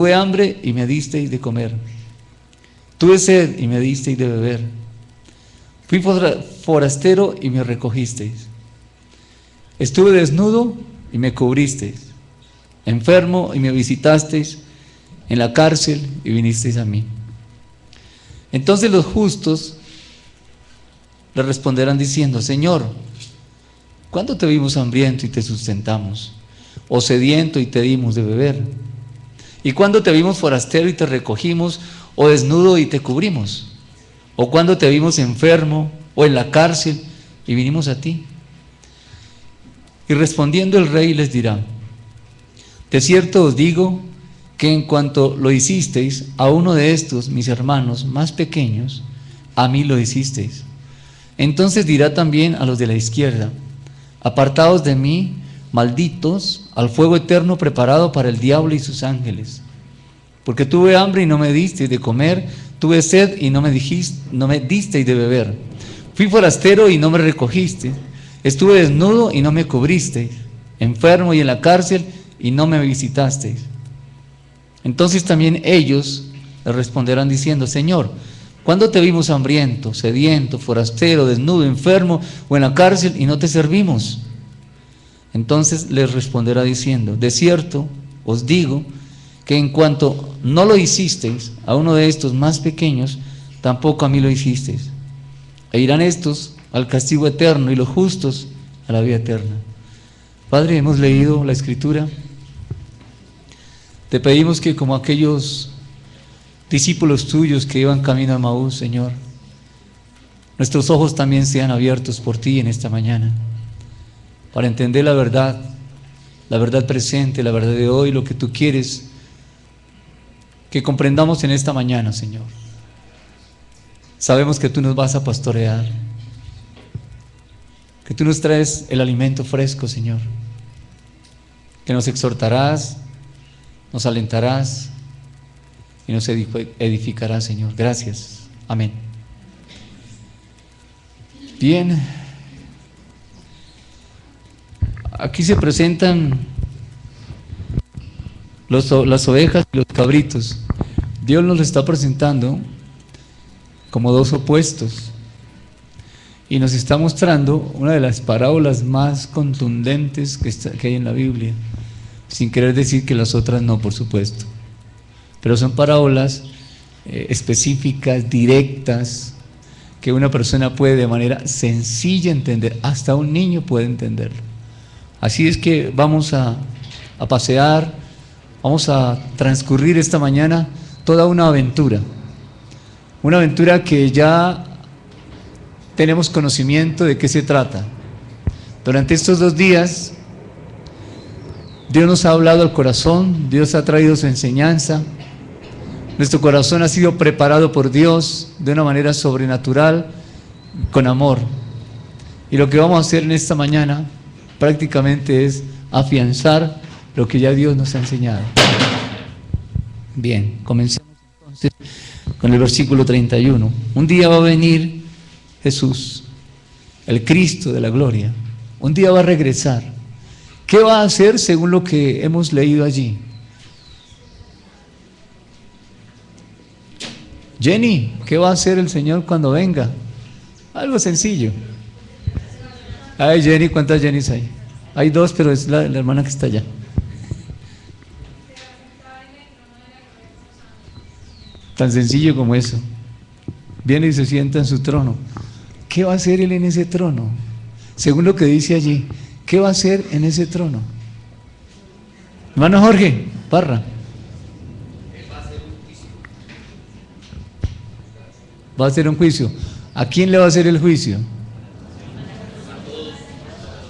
Tuve hambre y me disteis de comer. Tuve sed y me disteis de beber. Fui forastero y me recogisteis. Estuve desnudo y me cubristeis. Enfermo y me visitasteis. En la cárcel y vinisteis a mí. Entonces los justos le responderán diciendo: Señor, ¿cuándo te vimos hambriento y te sustentamos? ¿O sediento y te dimos de beber? ¿Y cuándo te vimos forastero y te recogimos? ¿O desnudo y te cubrimos? ¿O cuándo te vimos enfermo o en la cárcel y vinimos a ti? Y respondiendo el rey les dirá: de cierto os digo que en cuanto lo hicisteis a uno de estos mis hermanos más pequeños, a mí lo hicisteis. Entonces dirá también a los de la izquierda: apartaos de mí, malditos, al fuego eterno preparado para el diablo y sus ángeles. Porque tuve hambre y no me disteis de comer, tuve sed y no me disteis de beber. Fui forastero y no me recogisteis, estuve desnudo y no me cubristeis, enfermo y en la cárcel y no me visitasteis. Entonces también ellos le responderán diciendo: Señor, ¿cuándo te vimos hambriento, sediento, forastero, desnudo, enfermo o en la cárcel y no te servimos? Entonces les responderá diciendo: de cierto os digo que en cuanto no lo hicisteis a uno de estos más pequeños, tampoco a mí lo hicisteis. E irán estos al castigo eterno y los justos a la vida eterna. Padre, hemos leído la Escritura. Te pedimos que, como aquellos discípulos tuyos que iban camino a Emaús, Señor, nuestros ojos también sean abiertos por ti en esta mañana, para entender la verdad presente, la verdad de hoy, lo que tú quieres que comprendamos en esta mañana, Señor. Sabemos que tú nos vas a pastorear, que tú nos traes el alimento fresco, Señor, que nos exhortarás, nos alentarás y nos edificarás, Señor. Gracias. Amén. Bien. Aquí se presentan las ovejas y los cabritos. Dios nos lo está presentando como dos opuestos y nos está mostrando una de las parábolas más contundentes que hay en la Biblia, sin querer decir que las otras no, por supuesto, pero son parábolas específicas, directas, que una persona puede de manera sencilla entender, hasta un niño puede entenderlo. Así es que vamos a pasear, vamos a transcurrir esta mañana toda una aventura que ya tenemos conocimiento de qué se trata. Durante estos 2 días Dios nos ha hablado al corazón, Dios ha traído su enseñanza, nuestro corazón ha sido preparado por Dios de una manera sobrenatural, con amor. Y lo que vamos a hacer en esta mañana prácticamente es afianzar lo que ya Dios nos ha enseñado. Bien, comencemos entonces con el versículo 31. Un día va a venir Jesús, el Cristo de la gloria. Un día va a regresar. ¿Qué va a hacer según lo que hemos leído allí? Jenny, ¿qué va a hacer el Señor cuando venga? Algo sencillo. Ay, Jenny, ¿cuántas Jennys hay? Hay 2, pero es la hermana que está allá. Tan sencillo como eso. Viene y se sienta en su trono. ¿Qué va a hacer Él en ese trono? Según lo que dice allí, ¿qué va a hacer en ese trono? Hermano Jorge Parra. Va a hacer un juicio. ¿A quién le va a hacer el juicio?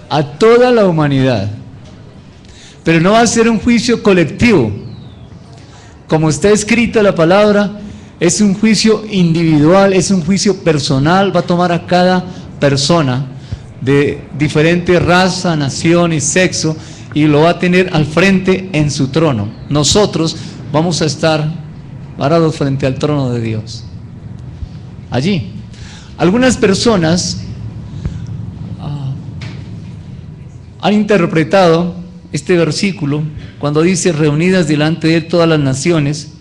A toda la humanidad. Pero no va a ser un juicio colectivo. Como está escrita la palabra, es un juicio individual, es un juicio personal. Va a tomar a cada persona de diferente raza, nación y sexo y lo va a tener al frente en su trono. Nosotros vamos a estar parados frente al trono de Dios. Allí. Algunas personas han interpretado este versículo cuando dice reunidas delante de él todas las naciones,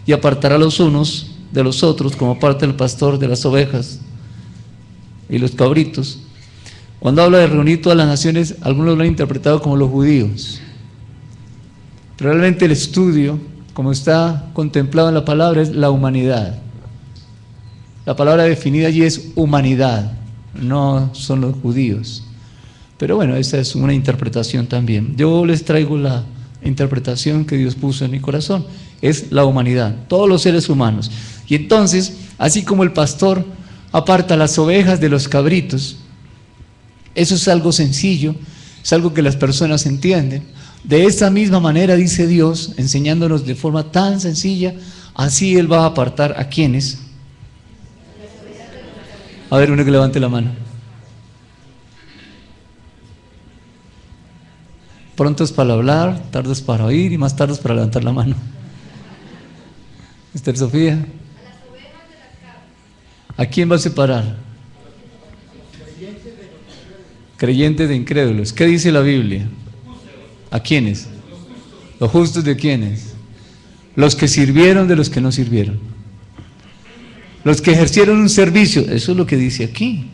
y apartará los unos de los otros, como parte el pastor de las ovejas y los cabritos. Cuando habla de reunir todas las naciones, algunos lo han interpretado como los judíos. Pero realmente el estudio, como está contemplado en la palabra, es la humanidad. La palabra definida allí es humanidad, no son los judíos. Pero bueno, esa es una interpretación también. Yo les traigo la interpretación que Dios puso en mi corazón. Es la humanidad, todos los seres humanos. Y entonces, así como el pastor aparta las ovejas de los cabritos, eso es algo sencillo, es algo que las personas entienden. De esa misma manera dice Dios, enseñándonos de forma tan sencilla, así Él va a apartar a quienes. A ver, uno que levante la mano. Prontos para hablar, tardos para oír y más tardos para levantar la mano. Esther Sofía. ¿A quién va a separar? Creyentes de incrédulos. ¿Qué dice la Biblia? ¿A quiénes? ¿Los justos de quiénes? Los que sirvieron de los que no sirvieron. Los que ejercieron un servicio. Eso es lo que dice aquí.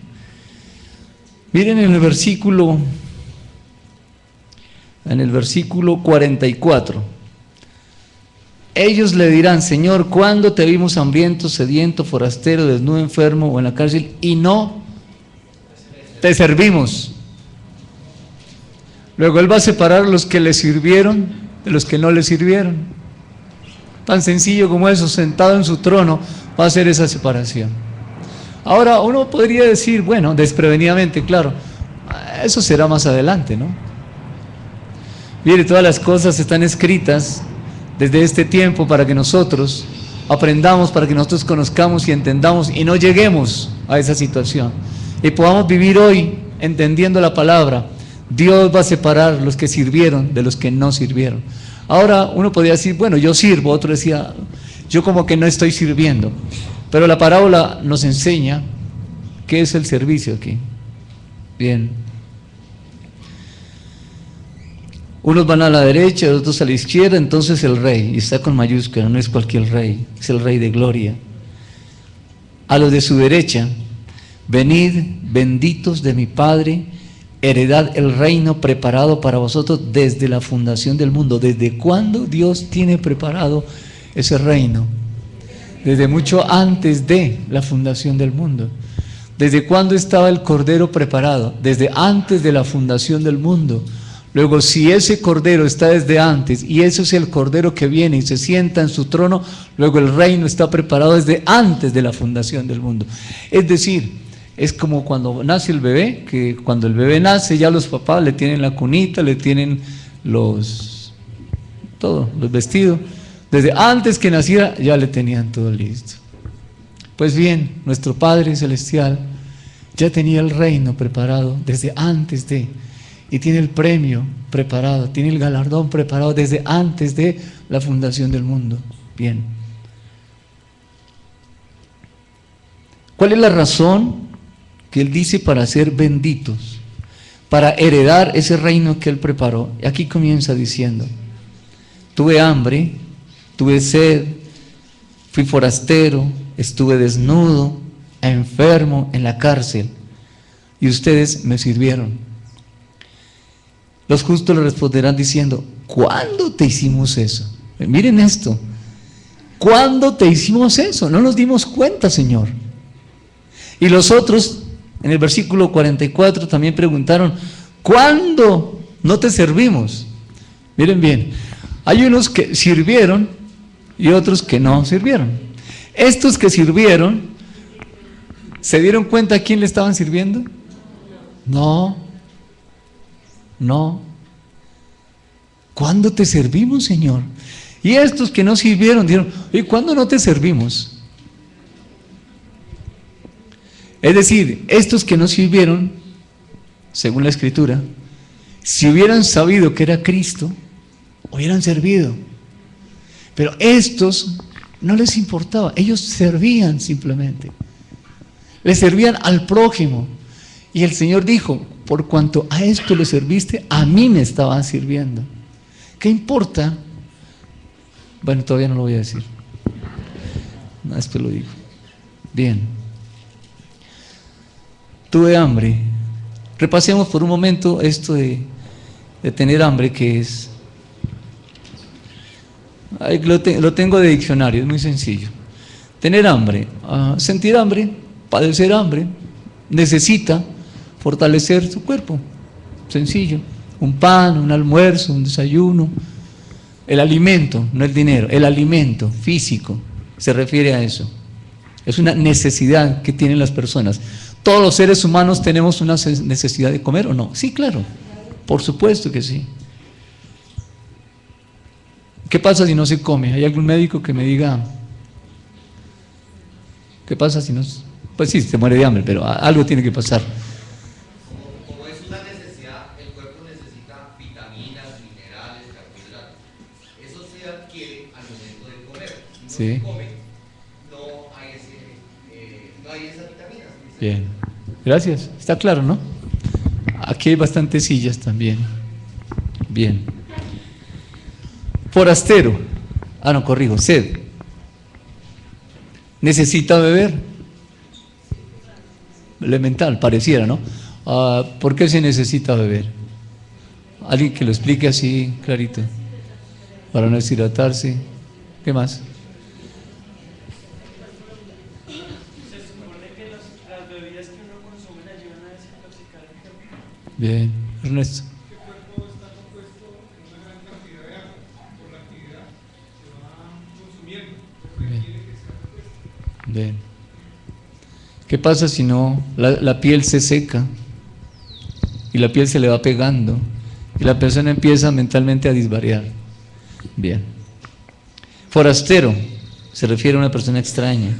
Miren en el versículo 44. Ellos le dirán: Señor, ¿cuándo te vimos hambriento, sediento, forastero, desnudo, enfermo o en la cárcel y no te servimos? Luego Él va a separar a los que le sirvieron de los que no le sirvieron. Tan sencillo como eso, sentado en su trono, va a hacer esa separación. Ahora, uno podría decir, bueno, desprevenidamente, claro, eso será más adelante, ¿no? Mire, todas las cosas están escritas desde este tiempo para que nosotros aprendamos, para que nosotros conozcamos y entendamos y no lleguemos a esa situación y podamos vivir hoy entendiendo la palabra. Dios va a separar los que sirvieron de los que no sirvieron. Ahora uno podría decir, bueno, yo sirvo, otro decía, yo como que no estoy sirviendo, pero la parábola nos enseña qué es el servicio aquí. Bien. Unos van a la derecha, otros a la izquierda, entonces el rey, y está con mayúscula, no es cualquier rey, es el rey de gloria. A los de su derecha: venid, benditos de mi Padre, heredad el reino preparado para vosotros desde la fundación del mundo. ¿Desde cuándo Dios tiene preparado ese reino? Desde mucho antes de la fundación del mundo. ¿Desde cuándo estaba el Cordero preparado? Desde antes de la fundación del mundo. Luego, si ese Cordero está desde antes y ese es el Cordero que viene y se sienta en su trono, luego el reino está preparado desde antes de la fundación del mundo. Es decir, es como cuando nace el bebé, que cuando el bebé nace ya los papás le tienen la cunita, le tienen los vestidos. Desde antes que naciera ya le tenían todo listo. Pues bien, nuestro Padre Celestial ya tenía el reino preparado desde antes de... y tiene el premio preparado, tiene el galardón preparado desde antes de la fundación del mundo. Bien. ¿Cuál es la razón que Él dice para ser benditos? Para heredar ese reino que Él preparó. Y aquí comienza diciendo: tuve hambre, tuve sed, fui forastero, estuve desnudo, enfermo, en la cárcel, y ustedes me sirvieron. Los justos le responderán diciendo: ¿cuándo te hicimos eso? Miren esto. ¿Cuándo te hicimos eso? No nos dimos cuenta, Señor. Y los otros, en el versículo 44, también preguntaron: ¿cuándo no te servimos? Miren bien, hay unos que sirvieron y otros que no sirvieron. Estos que sirvieron, ¿se dieron cuenta a quién le estaban sirviendo? No. ¿Cuándo te servimos, Señor? Y estos que no sirvieron dijeron: ¿y cuándo no te servimos? Es decir, estos que no sirvieron, según la Escritura, si hubieran sabido que era Cristo, hubieran servido. Pero estos no les importaba, ellos servían simplemente. Le servían al prójimo. Y el Señor dijo: por cuanto a esto le serviste, a mí me estaban sirviendo. ¿Qué importa? Bueno, todavía no lo voy a decir. No, después lo digo. Bien. Tuve hambre. Repasemos por un momento esto de tener hambre, que es... Lo tengo de diccionario, es muy sencillo. Tener hambre, sentir hambre, padecer hambre, necesita fortalecer su cuerpo. Sencillo. Un pan, un almuerzo, un desayuno. El alimento, no el dinero, el alimento físico se refiere a eso. Es una necesidad que tienen las personas. ¿Todos los seres humanos tenemos una necesidad de comer o no? Sí, claro. Por supuesto que sí. ¿Qué pasa si no se come? ¿Hay algún médico que me diga qué pasa si no? Pues sí, se muere de hambre, pero algo tiene que pasar. Como es una necesidad, el cuerpo necesita vitaminas, minerales, carbohidratos. Eso se adquiere al momento de comer. Si no Sí. se come, no hay esas vitaminas. Bien. Gracias. Está claro, ¿no? Aquí hay bastantes sillas también. Bien. Forastero. No, corrijo. Sed. Necesita beber. Elemental, pareciera, ¿no? ¿Por qué se necesita beber? Alguien que lo explique así clarito. Para no deshidratarse. ¿Qué más? Bien, Ernesto. El cuerpo está compuesto en una gran cantidad de agua. Por la actividad se va consumiendo, pero requiere que sea compuesto. Bien. ¿Qué pasa si no? La piel se seca y la piel se le va pegando y la persona empieza mentalmente a disvariar. Bien. Forastero se refiere a una persona extraña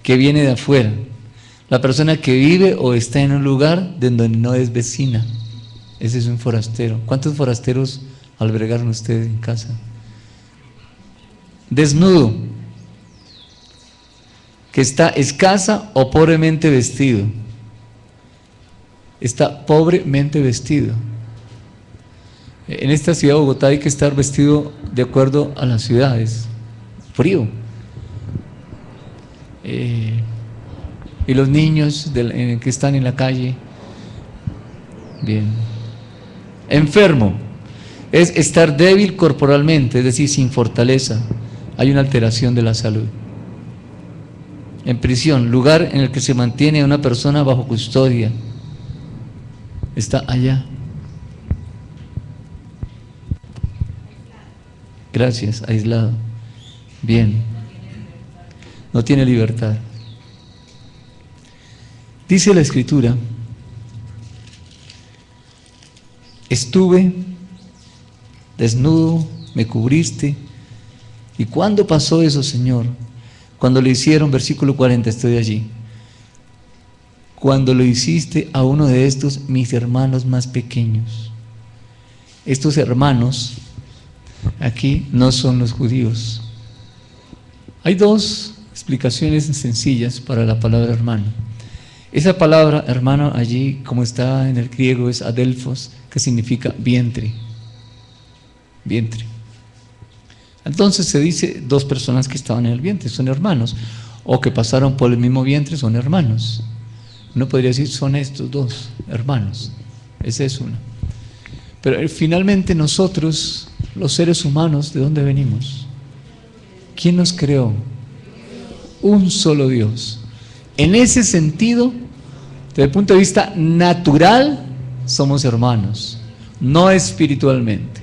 que viene de afuera. La persona que vive o está en un lugar de donde no es vecina. Ese es un forastero. ¿Cuántos forasteros albergaron ustedes en casa? Desnudo, que está escasa o pobremente vestido. Está pobremente vestido. En esta ciudad de Bogotá hay que estar vestido de acuerdo a las ciudades. Frío. Y los niños que están en la calle. Bien. Enfermo es estar débil corporalmente, es decir, sin fortaleza. Hay una alteración de la salud. En prisión, lugar en el que se mantiene a una persona bajo custodia. Está allá. Gracias, aislado. Bien. No tiene libertad. Dice la Escritura, estuve desnudo, me cubriste. ¿Y cuándo pasó eso, Señor? Cuando le hicieron, versículo 40, estoy allí. Cuando lo hiciste a uno de estos, mis hermanos más pequeños. Estos hermanos aquí no son los judíos. Hay dos explicaciones sencillas para la palabra hermano. Esa palabra hermano allí, como está en el griego, es adelphos, que significa vientre. Vientre. Entonces se dice dos personas que estaban en el vientre, son hermanos, o que pasaron por el mismo vientre, son hermanos. Uno podría decir, son estos dos hermanos. Esa es una. Pero finalmente nosotros, los seres humanos, ¿de dónde venimos? ¿Quién nos creó? Un solo Dios. En ese sentido, desde el punto de vista natural, somos hermanos, no espiritualmente.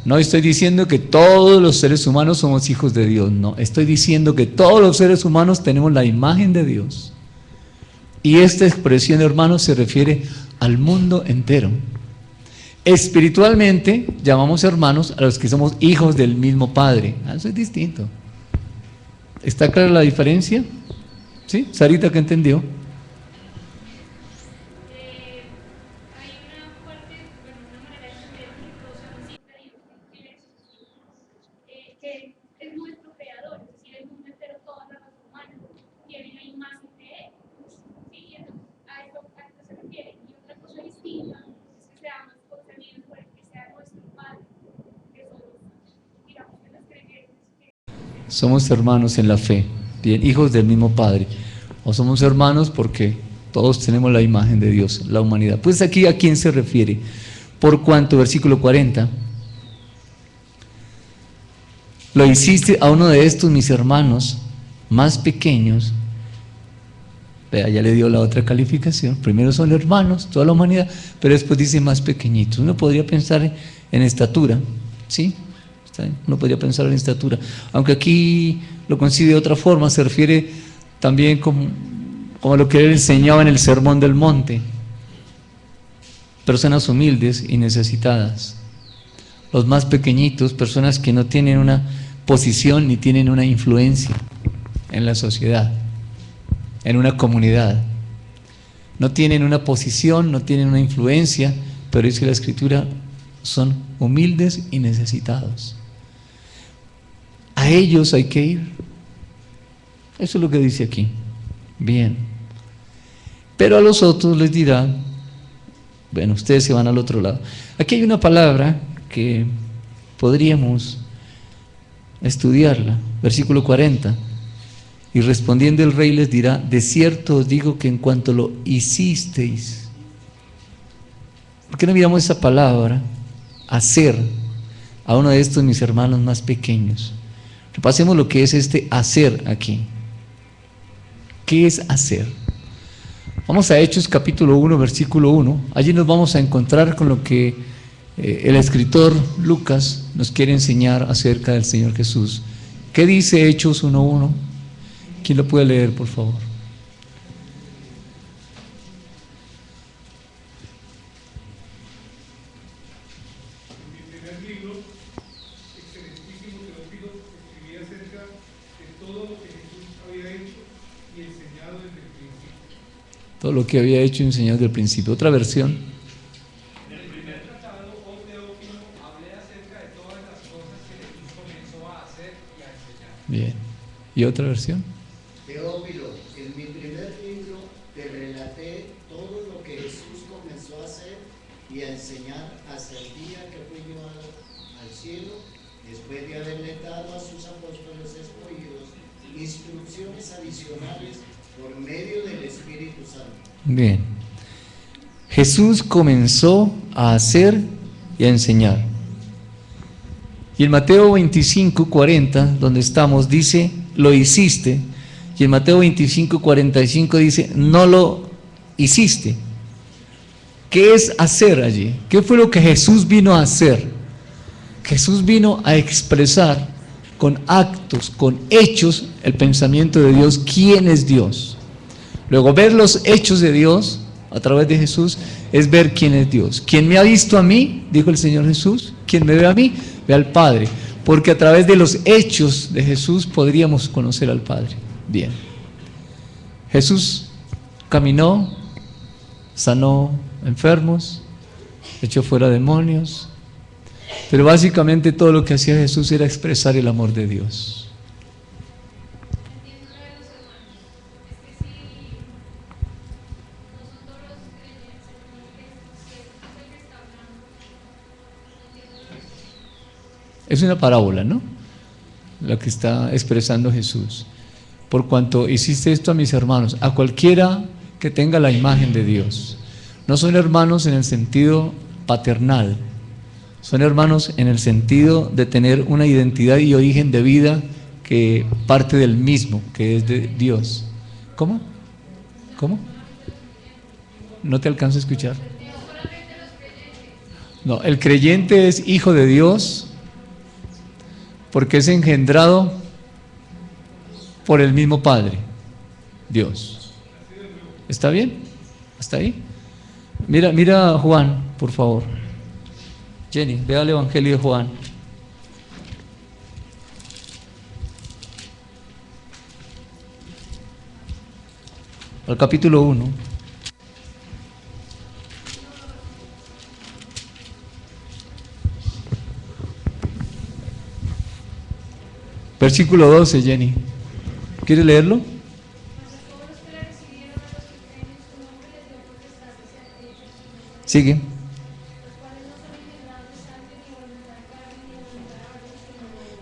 No estoy diciendo que todos los seres humanos somos hijos de Dios, no. Estoy diciendo que todos los seres humanos tenemos la imagen de Dios. Y esta expresión, hermanos, se refiere al mundo entero. Espiritualmente llamamos hermanos a los que somos hijos del mismo Padre. Eso es distinto. ¿Está clara la diferencia? ¿Sí? Sarita, ¿qué entendió? somos hermanos en la fe, bien, hijos del mismo Padre, o somos hermanos porque todos tenemos la imagen de Dios, la humanidad. Pues aquí, ¿a quién se refiere? Por cuanto, versículo 40, lo hiciste a uno de estos mis hermanos más pequeños. Vea, ya le dio la otra calificación. Primero son hermanos, toda la humanidad, pero después dice más pequeñitos. Uno podría pensar en estatura, ¿sí? Uno podría pensar en estatura, aunque aquí lo concibe de otra forma, se refiere también como lo que él enseñaba en el Sermón del Monte. Personas humildes y necesitadas. Los más pequeñitos, personas que no tienen una posición ni tienen una influencia en la sociedad, en una comunidad. No tienen una posición, no tienen una influencia, pero dice la Escritura, son humildes y necesitados. A ellos hay que ir. Eso es lo que dice aquí. Bien. Pero a los otros les dirá, bueno, ustedes se van al otro lado. Aquí hay una palabra que podríamos estudiarla. Versículo 40. Y respondiendo el rey les dirá, de cierto os digo que en cuanto lo hicisteis. ¿Por qué no miramos esa palabra? Hacer a uno de estos mis hermanos más pequeños. Repasemos lo que es este hacer aquí. ¿Qué es hacer? Vamos a Hechos capítulo 1, versículo 1. Allí nos vamos a encontrar con lo que el escritor Lucas nos quiere enseñar acerca del Señor Jesús. ¿Qué dice Hechos 1:1? ¿Quién lo puede leer, por favor? En mi primer libro, excelentísimo Teófilo, escribí acerca de todo lo que Jesús había hecho y enseñado desde el principio. Todo lo que había hecho y enseñado desde el principio. Otra versión. En el primer tratado, oh Teófilo, hablé acerca de todas las cosas que Jesús comenzó a hacer y a enseñar. Bien. ¿Y otra versión? Teófilo, en mi primer libro te relaté todo lo que Jesús comenzó a hacer y a enseñar hasta el día que fue llevado al cielo, después de haberle dado a sus apóstoles escogidos instrucciones adicionales por medio del Espíritu Santo. Bien. Jesús comenzó a hacer y a enseñar. Y en Mateo 25:40, donde estamos, dice, lo hiciste. Y en Mateo 25:45 dice, no lo hiciste. ¿Qué es hacer allí? ¿Qué fue lo que Jesús vino a hacer? Jesús vino a expresar con actos, con hechos, el pensamiento de Dios, quién es Dios. Luego, ver los hechos de Dios a través de Jesús es ver quién es Dios. Quien me ha visto a mí, dijo el Señor Jesús, quien me ve a mí, ve al Padre. Porque a través de los hechos de Jesús podríamos conocer al Padre. Bien. Jesús caminó, sanó enfermos, echó fuera demonios, pero básicamente todo lo que hacía Jesús era expresar el amor de Dios. Es una parábola, ¿no? La que está expresando Jesús. Por cuanto hiciste esto a mis hermanos, a cualquiera que tenga la imagen de Dios. No son hermanos en el sentido paternal, son hermanos en el sentido de tener una identidad y origen de vida que parte del mismo, que es de Dios. ¿Cómo? ¿Cómo? No te alcanzo a escuchar. No, el creyente es hijo de Dios porque es engendrado por el mismo Padre, Dios. ¿Está bien? ¿Hasta ahí? Mira Juan, por favor. Jenny, vea el Evangelio de Juan. Al capítulo 1. Versículo 12, Jenny. ¿Quieres leerlo? Sigue.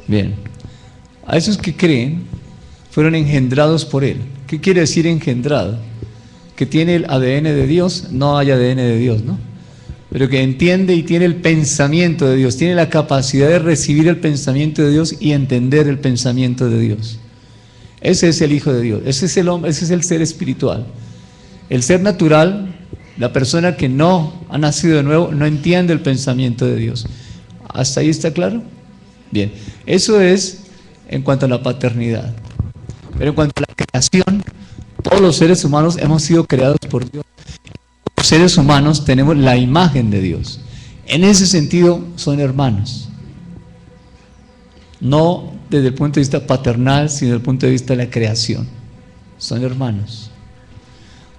Bien. A esos que creen fueron engendrados por Él. ¿Qué quiere decir engendrado? Que tiene el ADN de Dios. No hay ADN de Dios, ¿no? Pero que entiende y tiene el pensamiento de Dios, tiene la capacidad de recibir el pensamiento de Dios y entender el pensamiento de Dios. Ese es el Hijo de Dios, ese es el hombre, ese es el ser espiritual. El ser natural, la persona que no ha nacido de nuevo, no entiende el pensamiento de Dios. ¿Hasta ahí está claro? Bien, eso es en cuanto a la paternidad. Pero en cuanto a la creación, todos los seres humanos hemos sido creados por Dios. Los seres humanos tenemos la imagen de Dios. En ese sentido son hermanos. No desde el punto de vista paternal, sino desde el punto de vista de la creación. Son hermanos.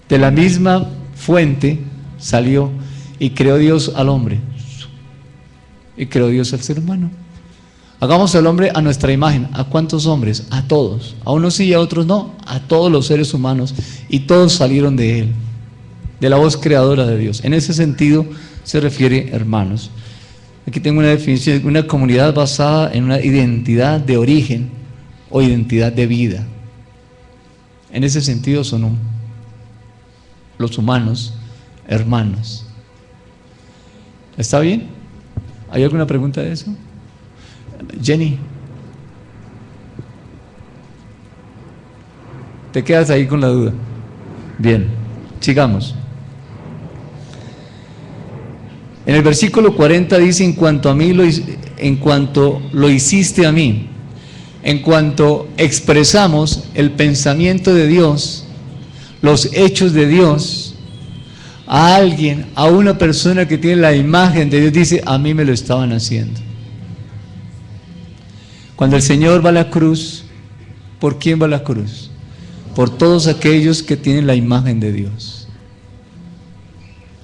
De la misma fuente salió y creó Dios al hombre. Y creó Dios al ser humano. Hagamos al hombre a nuestra imagen. ¿A cuántos hombres? A todos. A unos sí y a otros no. A todos los seres humanos. Y todos salieron de Él. De la voz creadora de Dios. En ese sentido se refiere hermanos. Aquí tengo una definición: una comunidad basada en una identidad de origen o identidad de vida. En ese sentido son los humanos hermanos. ¿Está bien? ¿Hay alguna pregunta de eso? Jenny, ¿te quedas ahí con la duda? Bien, sigamos. En el versículo 40 dice: en cuanto lo hiciste a mí, en cuanto expresamos el pensamiento de Dios, los hechos de Dios, a alguien, a una persona que tiene la imagen de Dios, dice: a mí me lo estaban haciendo. Cuando el Señor va a la cruz, ¿por quién va a la cruz? Por todos aquellos que tienen la imagen de Dios.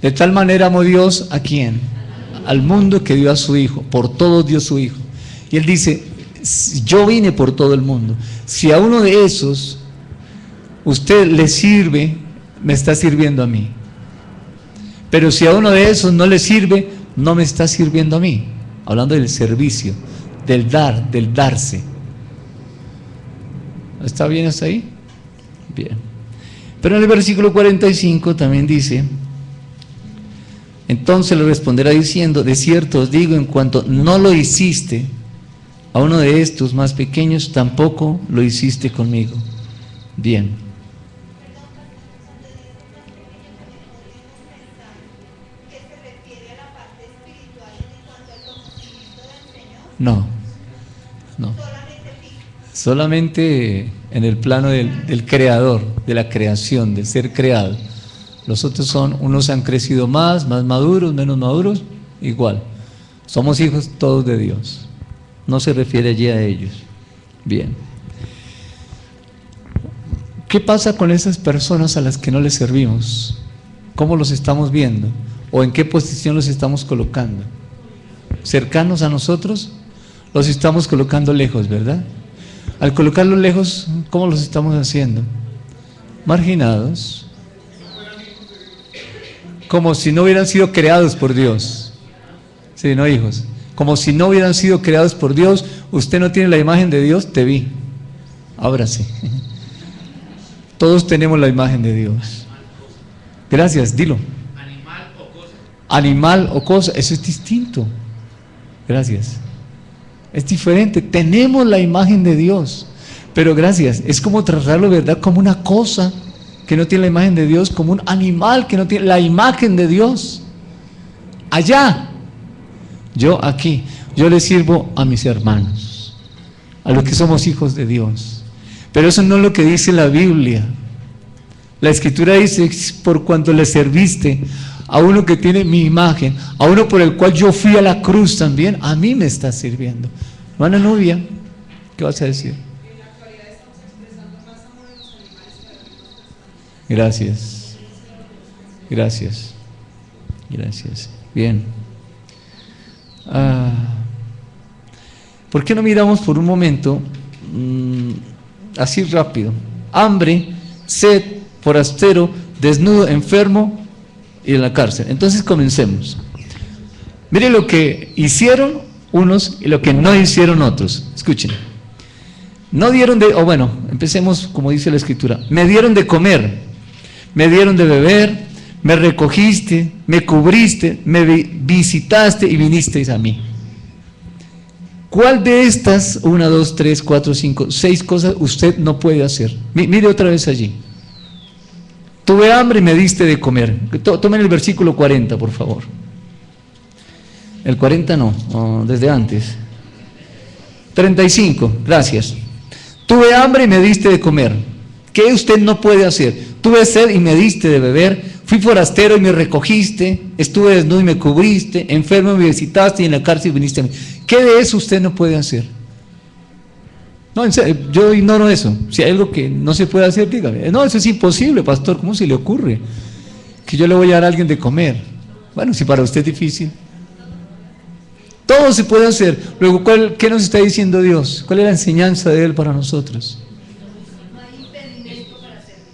De tal manera amó Dios ¿a quién? Al mundo, que dio a su Hijo. Por todos dio su Hijo. Y Él dice: yo vine por todo el mundo. Si a uno de esos usted le sirve, me está sirviendo a mí. Pero si a uno de esos no le sirve, no me está sirviendo a mí. Hablando del servicio, del dar, del darse. ¿Está bien hasta ahí? Bien. Pero en el versículo 45 también dice: entonces le responderá diciendo: de cierto os digo, en cuanto no lo hiciste a uno de estos más pequeños, tampoco lo hiciste conmigo. Bien. No. Solamente en el plano del creador, de la creación, del ser creado. Los otros son, unos han crecido más maduros, menos maduros, igual. Somos hijos todos de Dios. No se refiere allí a ellos. Bien. ¿Qué pasa con esas personas a las que no les servimos? ¿Cómo los estamos viendo? ¿O en qué posición los estamos colocando? ¿Cercanos a nosotros? Los estamos colocando lejos, ¿verdad? Al colocarlos lejos, ¿cómo los estamos haciendo? Marginados. Como si no hubieran sido creados por Dios. Sí, no, hijos. Como si no hubieran sido creados por Dios. Usted no tiene la imagen de Dios, te vi. Ábrase. Todos tenemos la imagen de Dios. Gracias, dilo. Animal o cosa. Animal o cosa, eso es distinto. Gracias. Es diferente. Tenemos la imagen de Dios. Pero gracias, es como tratarlo, ¿verdad?, como una cosa que no tiene la imagen de Dios, como un animal que no tiene la imagen de Dios. Allá, yo aquí, yo le sirvo a mis hermanos, a los que somos hijos de Dios. Pero eso no es lo que dice la Biblia. La Escritura dice: por cuanto le serviste a uno que tiene mi imagen, a uno por el cual yo fui a la cruz también, a mí me está sirviendo. Hermana Nubia, ¿qué vas a decir? Gracias. Gracias. Gracias. Bien. ¿Por qué no miramos por un momento, así rápido? Hambre, sed, forastero, desnudo, enfermo y en la cárcel. Entonces comencemos. Mire lo que hicieron unos y lo que no hicieron otros. Escuchen. No dieron de, o bueno, empecemos como dice la Escritura. Me dieron de comer, me dieron de beber, me recogiste, me cubriste, me visitaste y vinisteis a mí. ¿Cuál de estas, 1, 2, 3, 4, 5, 6 cosas usted no puede hacer? Mire otra vez allí. Tuve hambre y me diste de comer. Tomen el versículo 40, por favor. El 40 no, desde antes. 35, gracias. Tuve hambre y me diste de comer. ¿Qué usted no puede hacer? Tuve sed y me diste de beber. Fui forastero y me recogiste. Estuve desnudo y me cubriste. Enfermo y me visitaste y en la cárcel viniste a mí. ¿Qué de eso usted no puede hacer? No, en serio, yo ignoro eso. Si hay algo que no se puede hacer, dígame. No, eso es imposible, pastor. ¿Cómo se le ocurre que yo le voy a dar a alguien de comer? Bueno, si para usted es difícil. Todo se puede hacer. Luego, ¿qué nos está diciendo Dios? ¿Cuál es la enseñanza de Él para nosotros? No hay impedimento para servir.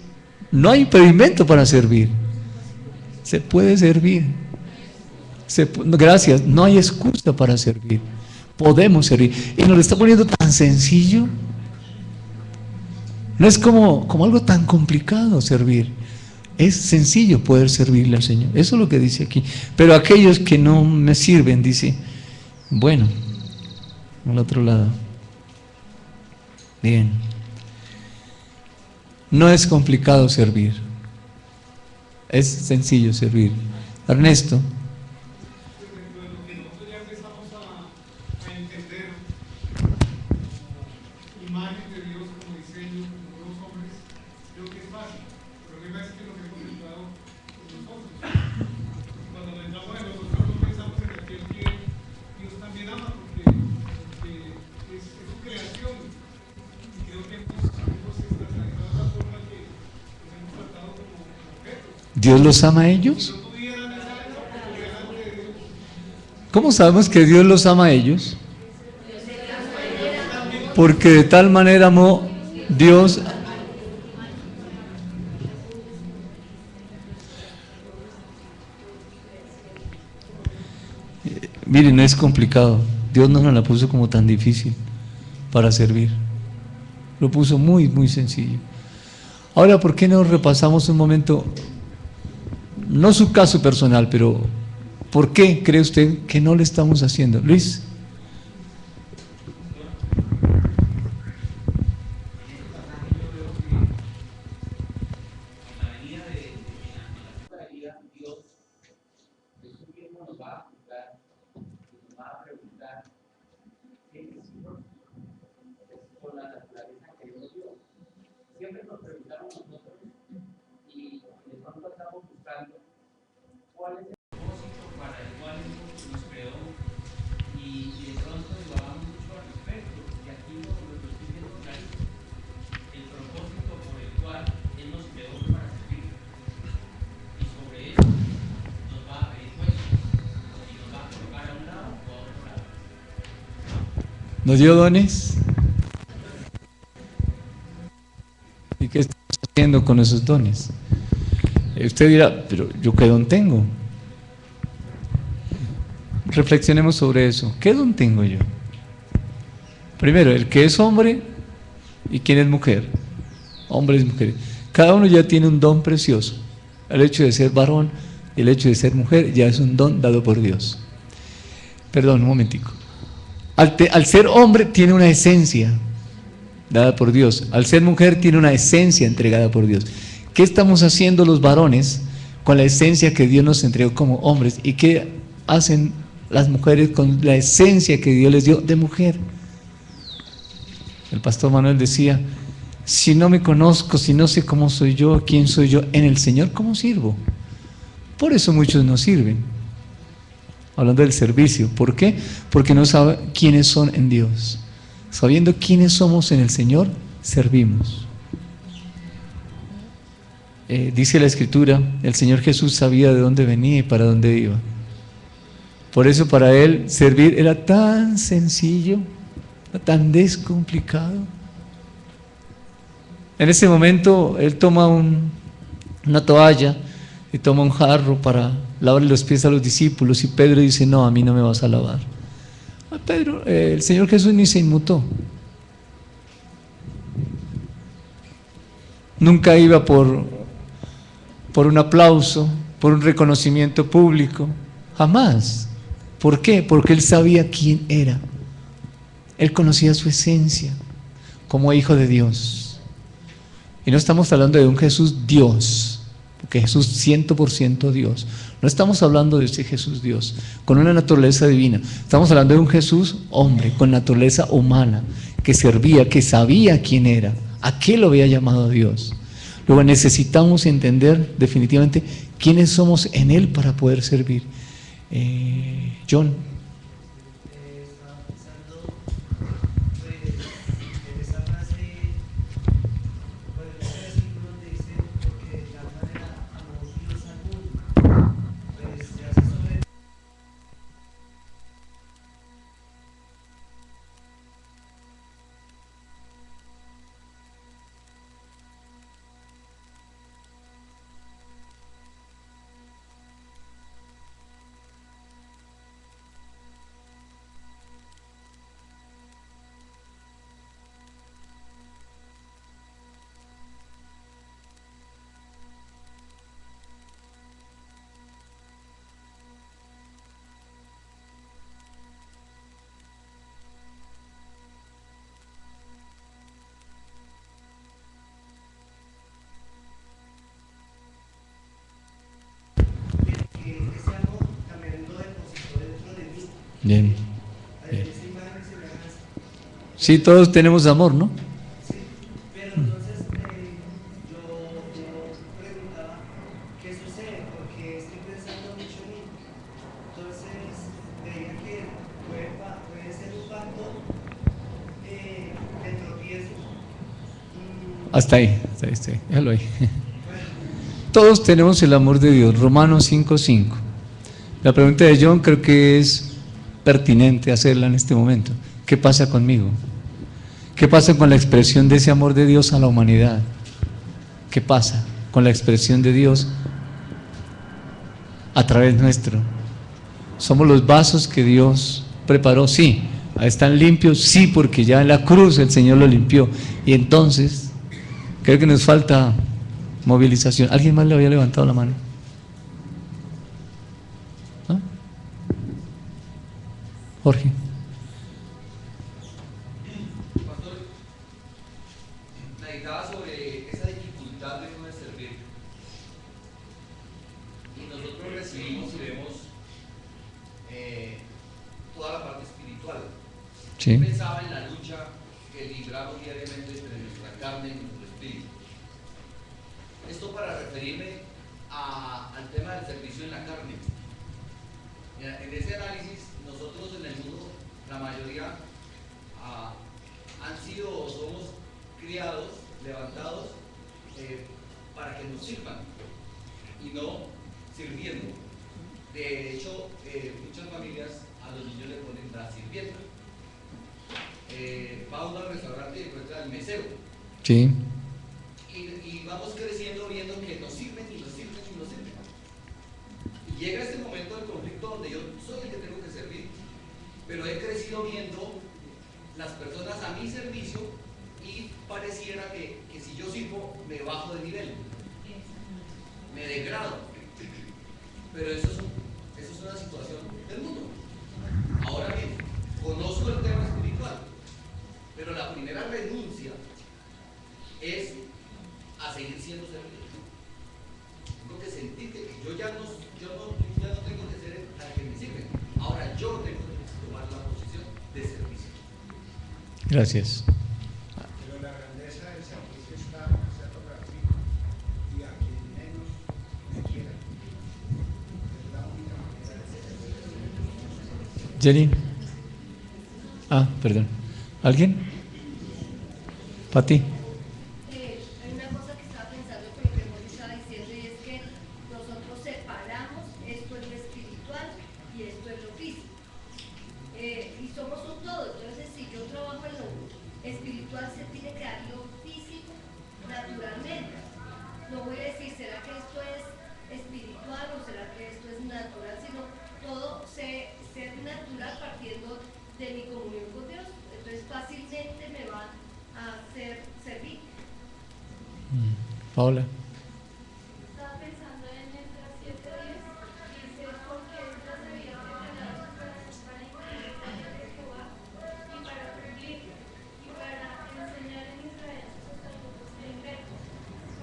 No hay impedimento para servir. Se puede servir. Gracias, no hay excusa para servir. Podemos servir. Y nos lo está poniendo tan sencillo. No es como algo tan complicado servir. Es sencillo poder servirle al Señor. Eso es lo que dice aquí. Pero aquellos que no me sirven, dice, bueno, al otro lado. Bien. No es complicado servir. Es sencillo servir. Ernesto. Dentro de lo que nosotros ya empezamos a entender imagen de Dios como diseño, como nuevos hombres, creo que es fácil. El problema es que lo que hemos entrado nosotros. Cuando lo entramos en nosotros no pensamos en aquel que Dios también ama, porque es su creación. Y creo que hemos estatalizado de la forma que nos hemos tratado como objetos. ¿Dios los ama a ellos? ¿Cómo sabemos que Dios los ama a ellos? Porque de tal manera amó Dios. Miren, no es complicado. Dios no nos la puso como tan difícil para servir. Lo puso muy, muy sencillo. Ahora, ¿por qué no repasamos un momento? No su caso personal, pero ¿por qué cree usted que no lo estamos haciendo? Luis. ¿Nos dio dones? ¿Y qué estamos haciendo con esos dones? Usted dirá, pero ¿yo qué don tengo? Reflexionemos sobre eso. ¿Qué don tengo yo? Primero, el que es hombre y quién es mujer. Hombres y mujeres. Cada uno ya tiene un don precioso. El hecho de ser varón y el hecho de ser mujer ya es un don dado por Dios. Perdón, un momentico. Al ser hombre tiene una esencia dada por Dios. Al ser mujer tiene una esencia entregada por Dios. ¿Qué estamos haciendo los varones con la esencia que Dios nos entregó como hombres? ¿Y qué hacen las mujeres con la esencia que Dios les dio de mujer? El pastor Manuel decía, si no me conozco, si no sé cómo soy yo, quién soy yo en el Señor, ¿cómo sirvo? Por eso muchos no sirven. Hablando del servicio. ¿Por qué? Porque no saben quiénes son en Dios. Sabiendo quiénes somos en el Señor, servimos. Dice la Escritura, el Señor Jesús sabía de dónde venía y para dónde iba. Por eso para Él servir era tan sencillo, tan descomplicado. En ese momento Él toma una toalla y toma un jarro para lavarle los pies a los discípulos y Pedro dice, no, a mí no me vas a lavar. A Pedro, el Señor Jesús ni se inmutó. nunca iba por un aplauso, por un reconocimiento público, jamás. ¿Por qué? Porque él sabía quién era. Él conocía su esencia como hijo de Dios. Y no estamos hablando de un Jesús Dios, porque Jesús 100% Dios. No estamos hablando de ese Jesús Dios, con una naturaleza divina. Estamos hablando de un Jesús hombre, con naturaleza humana, que servía, que sabía quién era, a qué lo había llamado Dios. Luego necesitamos entender definitivamente quiénes somos en Él para poder servir. John. Estaba pensando, pues, en esa frase, bueno, en ese versículo donde dice, porque de tal manera amó Dios al mundo, pues se hace sobre que ese amor también lo depositó dentro de mí. Bien. Esa imagen y semejanza. Sí, todos tenemos amor, ¿no? Sí, pero entonces yo preguntaba, ¿qué sucede? Porque estoy pensando mucho en mí. Entonces veía que puede ser un pacto de tropiezos. Hasta ahí, déjalo ahí. Todos tenemos el amor de Dios, Romanos 5:5. La pregunta de John creo que es pertinente hacerla en este momento. ¿Qué pasa conmigo? ¿Qué pasa con la expresión de ese amor de Dios a la humanidad? ¿Qué pasa con la expresión de Dios a través nuestro? ¿Somos los vasos que Dios preparó? Sí. ¿Están limpios? Sí, porque ya en la cruz el Señor lo limpió. Y entonces, creo que nos falta movilización. ¿Alguien más le había levantado la mano? ¿Ah? Jorge. Pastor, meditaba sobre esa dificultad de uno de servir. Y nosotros recibimos y vemos toda la parte espiritual. Sí. Pensaba en la lucha que libramos diariamente entre nuestra carne y nuestro espíritu. Esto para referirme al tema del servicio en la carne. En ese análisis, nosotros en el mundo, la mayoría han sido o somos criados, levantados para que nos sirvan y no sirviendo. De hecho, muchas familias a los niños le ponen la sirvienta. Va uno al restaurante y encuentra al mesero. Sí. Y vamos creciendo viendo que nos sirven y nos sirven y nos sirven. Y llega este momento del conflicto donde yo soy el que tengo que servir, pero he crecido viendo las personas a mi servicio y pareciera que si yo sirvo me bajo de nivel, me degrado. Pero eso es una situación del mundo. Ahora bien, conozco el tema espiritual, pero la primera renuncia es a seguir siendo servido. Tengo que sentir que yo ya no tengo que ser al que me sirve. Ahora yo tengo que tomar la posición de servicio. Gracias. Pero la grandeza del servicio está en hacerlo gratuito y a quien menos me quiera. Es la única manera de hacerlo. Jenny. Perdón. ¿Alguien? Pati. Hay una cosa que estaba pensando con lo que Jorge estaba diciendo y es que nosotros separamos esto es lo espiritual y esto es lo físico. Y somos un todo. Entonces, si yo trabajo en lo espiritual, se tiene que dar lo físico naturalmente. No voy a decir, ¿será que esto es espiritual o será que esto es natural? Sino todo ser natural partiendo de mi comunión con Dios. Entonces, fácilmente me va a hacer servir. Paola. Estaba pensando en Esdras 7:10, dice, porque Esdras debía preparar su corazón para inquirir la ley de Jehová y para cumplirla, y para enseñar en Israel sus estatutos e inventos.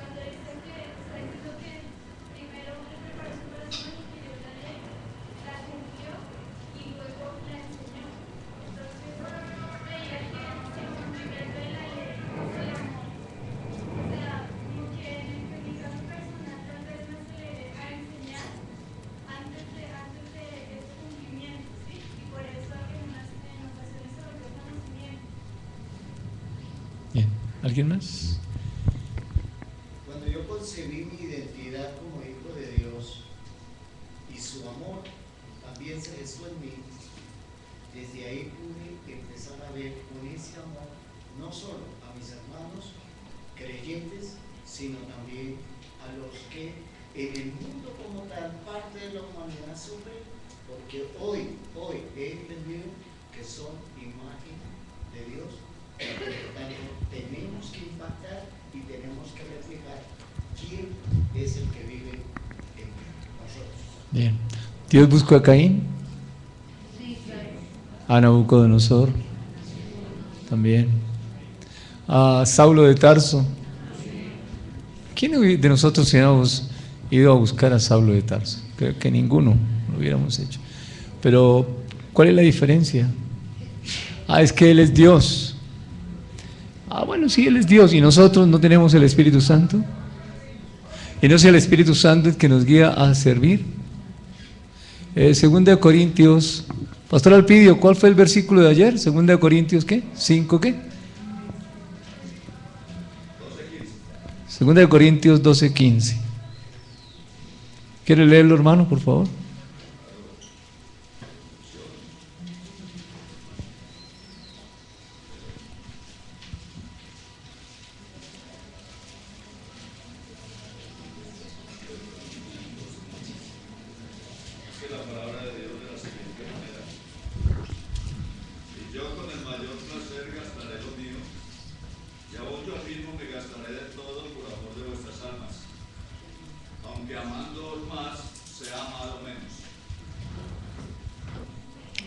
Cuando dice que está diciendo que primero él preparó su corazón, inquirió la ley, la cumplió y luego la enseñó. Entonces, veía que sin cumplimiento de la ley no se le amó. O sea, como que en mi caso personal tal vez me aceleré a enseñar antes de ese cumplimiento, ¿sí? Y por eso en ocasiones se volvió conocimiento. Bien. ¿Alguien más? Cuando yo concebí mi identidad como hijo de Dios y su amor también se gestó en mí, desde ahí pude empezar a ver con ese amor no solo a mis hermanos creyentes, sino también a los que en el mundo como tal, parte de la humanidad sufre, porque hoy he entendido que son imagen de Dios. Por lo tanto, tenemos que impactar y tenemos que reflejar quién es el que vive en nosotros. Bien. ¿Dios buscó a Caín? Sí, claro. A Nabucodonosor también. A Saulo de Tarso. ¿Quién de nosotros hubiéramos ido a buscar a Saulo de Tarso? Creo que ninguno lo hubiéramos hecho. Pero, ¿cuál es la diferencia? Es que Él es Dios. Bueno, sí, Él es Dios y nosotros no tenemos el Espíritu Santo. Y no es el Espíritu Santo el que nos guía a servir. 2 Corintios, Pastor Alpidio, ¿cuál fue el versículo de ayer? 2 Corintios, ¿qué? 5, ¿qué? 2 Corintios 12:15. ¿Quiere leerlo, hermano, por favor?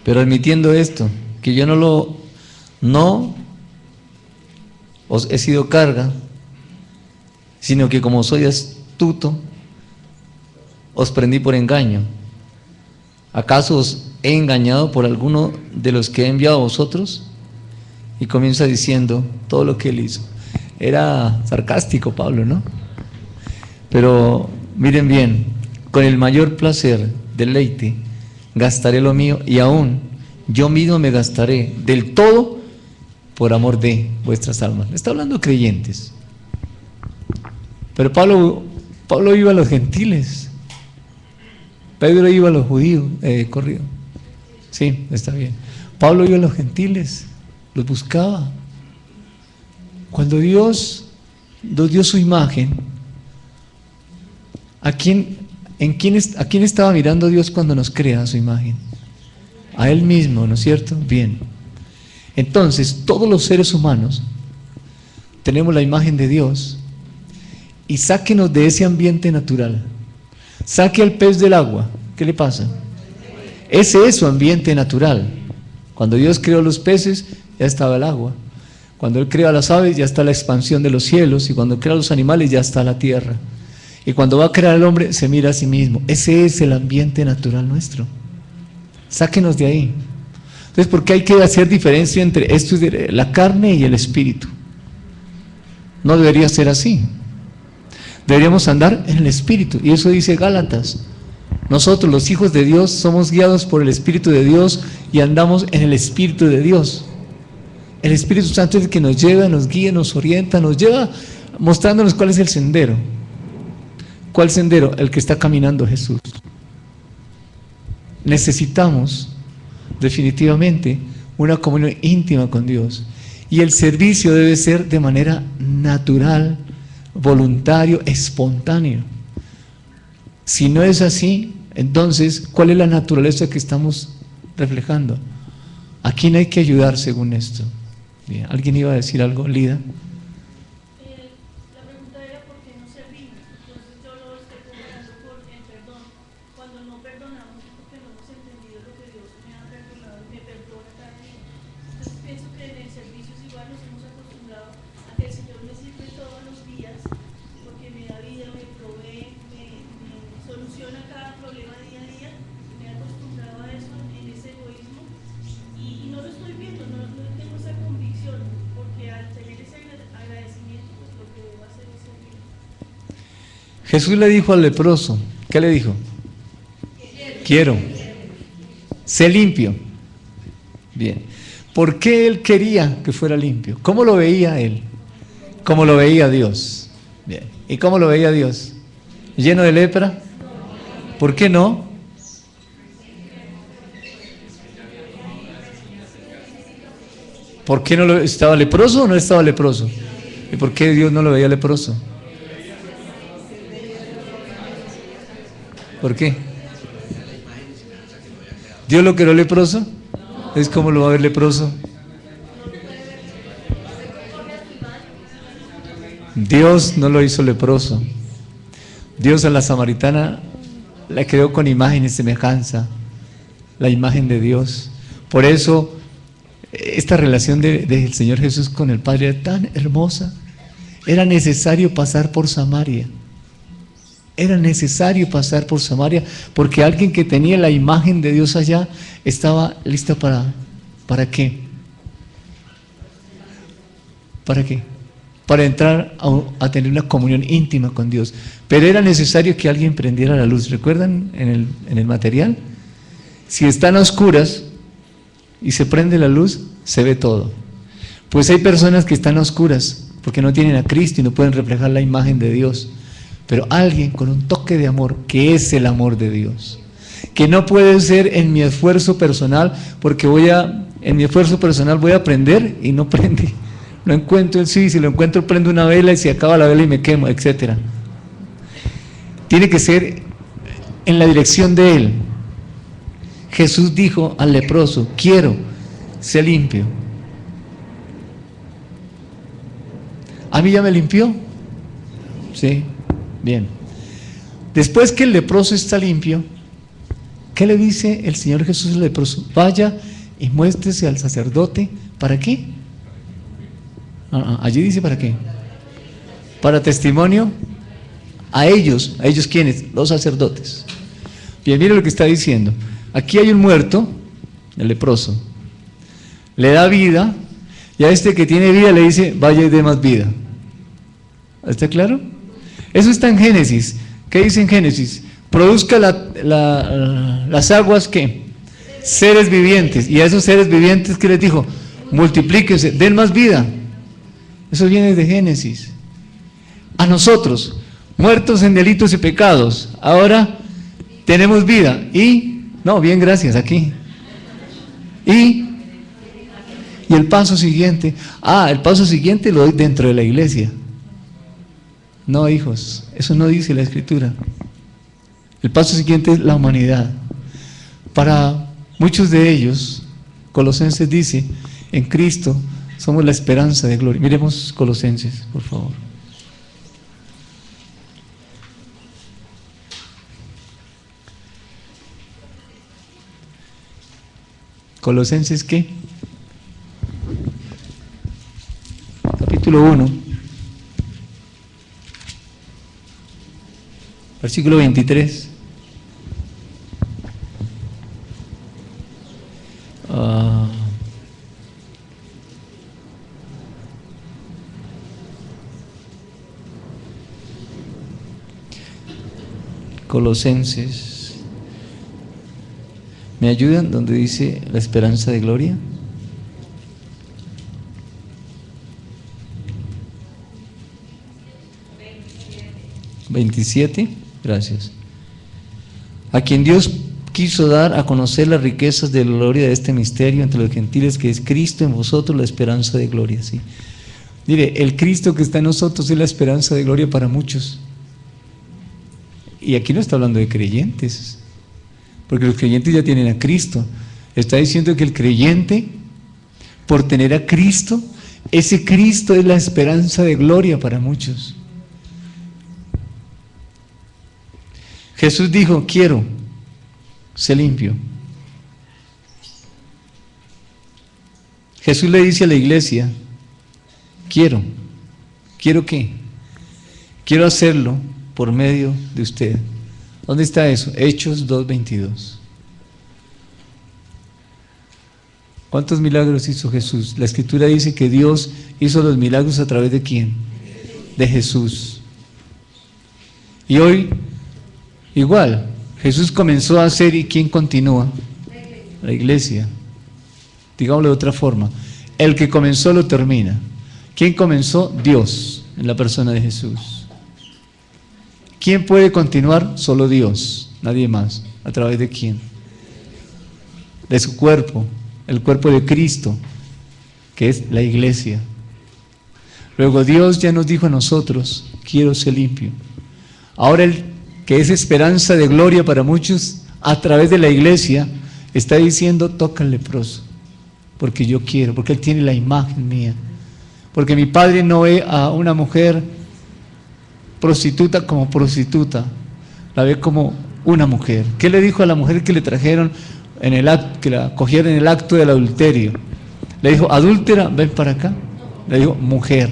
Pero admitiendo esto, que yo no os he sido carga, sino que como soy astuto, os prendí por engaño. ¿Acaso os he engañado por alguno de los que he enviado a vosotros? Y comienza diciendo todo lo que él hizo. Era sarcástico Pablo, ¿no? Pero miren bien, con el mayor placer, deleite, gastaré lo mío y aún yo mismo me gastaré del todo por amor de vuestras almas. Está hablando de creyentes. Pero Pablo iba a los gentiles. Pedro iba a los judíos, corrido. Sí, está bien. Pablo iba a los gentiles, los buscaba. Cuando Dios nos dio su imagen, ¿a quién estaba mirando Dios cuando nos crea a su imagen? A Él mismo, ¿no es cierto? Bien. Entonces, todos los seres humanos tenemos la imagen de Dios y sáquenos de ese ambiente natural. Saque al pez del agua. ¿Qué le pasa? Ese es su ambiente natural. Cuando Dios creó los peces, ya estaba el agua. Cuando Él creó a las aves, ya está la expansión de los cielos. Y cuando crea a los animales, ya está la tierra. Y cuando va a crear al hombre, se mira a sí mismo. Ese es el ambiente natural nuestro. Sáquenos de ahí. Entonces, ¿por qué hay que hacer diferencia entre esto y la carne y el espíritu? No debería ser así. Deberíamos andar en el espíritu. Y eso dice Gálatas. Nosotros, los hijos de Dios, somos guiados por el Espíritu de Dios y andamos en el Espíritu de Dios. El Espíritu Santo es el que nos lleva, nos guía, nos orienta, nos lleva mostrándonos cuál es el sendero. ¿Cuál sendero? El que está caminando Jesús. Necesitamos definitivamente una comunión íntima con Dios. Y el servicio debe ser de manera natural, voluntario, espontáneo. Si no es así, entonces, ¿cuál es la naturaleza que estamos reflejando? ¿A quién hay que ayudar según esto? Bien, ¿alguien iba a decir algo? Lida. La pregunta era por qué no se Jesús le dijo al leproso, ¿qué le dijo? Quiero. Sé limpio. Bien. ¿Por qué él quería que fuera limpio? ¿Cómo lo veía él? ¿Cómo lo veía Dios? Bien. ¿Y cómo lo veía Dios? ¿Lleno de lepra? ¿Por qué no? ¿Por qué no estaba leproso o no estaba leproso? ¿Y por qué Dios no lo veía leproso? ¿Por qué? ¿Dios lo creó leproso? ¿Es como lo va a ver leproso? Dios no lo hizo leproso. Dios a la samaritana la creó con imagen y semejanza, la imagen de Dios. Por eso esta relación del Señor Jesús con el Padre era tan hermosa. Era necesario pasar por Samaria. Era necesario pasar por Samaria porque alguien que tenía la imagen de Dios allá estaba listo ¿para qué? ¿Para qué? Para entrar a tener una comunión íntima con Dios. Pero era necesario que alguien prendiera la luz. ¿Recuerdan en el material? Si están a oscuras y se prende la luz, se ve todo. Pues hay personas que están a oscuras porque no tienen a Cristo y no pueden reflejar la imagen de Dios. Pero alguien con un toque de amor, que es el amor de Dios, que no puede ser en mi esfuerzo personal, porque en mi esfuerzo personal voy a aprender y no prende. No encuentro el sí, si lo encuentro prendo una vela y se acaba la vela y me quemo, etc. Tiene que ser en la dirección de Él. Jesús dijo al leproso, quiero, sé limpio. ¿A mí ya me limpió? Sí, bien. Después que el leproso está limpio, ¿qué le dice el Señor Jesús al leproso? Vaya y muéstrese al sacerdote. ¿Para qué? Allí dice ¿para qué? Para testimonio a ellos ¿quiénes? Los sacerdotes. Bien, mire lo que está diciendo. Aquí hay un muerto, el leproso, le da vida y a este que tiene vida le dice vaya y dé más vida. ¿Está claro? Eso está en Génesis. ¿Qué dice en Génesis? Produzca las aguas ¿qué? Seres vivientes. Y a esos seres vivientes ¿qué les dijo? Multiplíquense, den más vida. Eso viene de Génesis. A nosotros, muertos en delitos y pecados, ahora tenemos vida. Y, no, bien, gracias, aquí. Y el paso siguiente. El paso siguiente lo doy dentro de la iglesia. No, hijos, eso no dice la Escritura. El paso siguiente es la humanidad. Para muchos de ellos, Colosenses dice, en Cristo somos la esperanza de gloria. Miremos Colosenses, por favor. Colosenses, ¿qué? Capítulo 1. Versículo 23. Colosenses. ¿Me ayudan donde dice la esperanza de gloria? ¿27? Gracias. A quien Dios quiso dar a conocer las riquezas de la gloria de este misterio entre los gentiles, que es Cristo en vosotros, la esperanza de gloria. ¿Sí? Mire, el Cristo que está en nosotros es la esperanza de gloria para muchos. Y aquí no está hablando de creyentes, porque los creyentes ya tienen a Cristo. Está diciendo que el creyente, por tener a Cristo, ese Cristo es la esperanza de gloria para muchos. Jesús dijo, quiero, sé limpio. Jesús le dice a la iglesia, quiero qué? Quiero hacerlo por medio de usted. ¿Dónde está eso? Hechos 2:22. ¿Cuántos milagros hizo Jesús? La Escritura dice que Dios hizo los milagros a través de ¿quién? De Jesús. Y hoy, igual, Jesús comenzó a hacer, ¿y quién continúa? La iglesia. Digámoslo de otra forma. El que comenzó lo termina. ¿Quién comenzó? Dios, en la persona de Jesús. ¿Quién puede continuar? Solo Dios, nadie más. ¿A través de quién? De su cuerpo, el cuerpo de Cristo, que es la iglesia. Luego Dios ya nos dijo a nosotros, quiero ser limpio. Ahora Él, que es esperanza de gloria para muchos, a través de la iglesia, está diciendo, toca al leproso, porque yo quiero, porque Él tiene la imagen mía. Porque mi Padre no ve a una mujer prostituta como prostituta, la ve como una mujer. ¿Qué le dijo a la mujer que le trajeron en el acto, que la cogieron en el acto del adulterio? Le dijo, adúltera, ven para acá. Le dijo, mujer.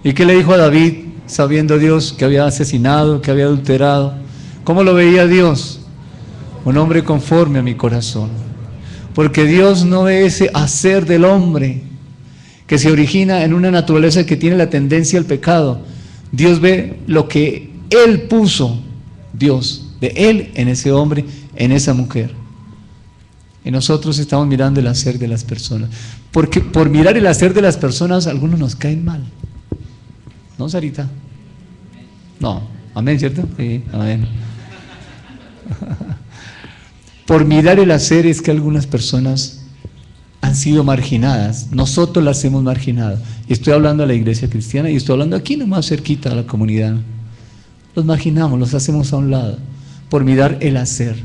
¿Y qué le dijo a David, sabiendo Dios que había asesinado, que había adulterado? ¿Cómo lo veía Dios? Un hombre conforme a mi corazón. Porque Dios no ve ese hacer del hombre que se origina en una naturaleza que tiene la tendencia al pecado. Dios ve lo que Él puso, Dios, de Él en ese hombre, en esa mujer. Y nosotros estamos mirando el hacer de las personas. Porque por mirar el hacer de las personas, algunos nos caen mal. ¿No, Sarita? No. Amén, ¿cierto? Sí, amén. Por mirar el hacer es que algunas personas han sido marginadas. Nosotros las hemos marginado. Y estoy hablando a la iglesia cristiana y estoy hablando aquí nomás cerquita a la comunidad. Los marginamos, los hacemos a un lado por mirar el hacer.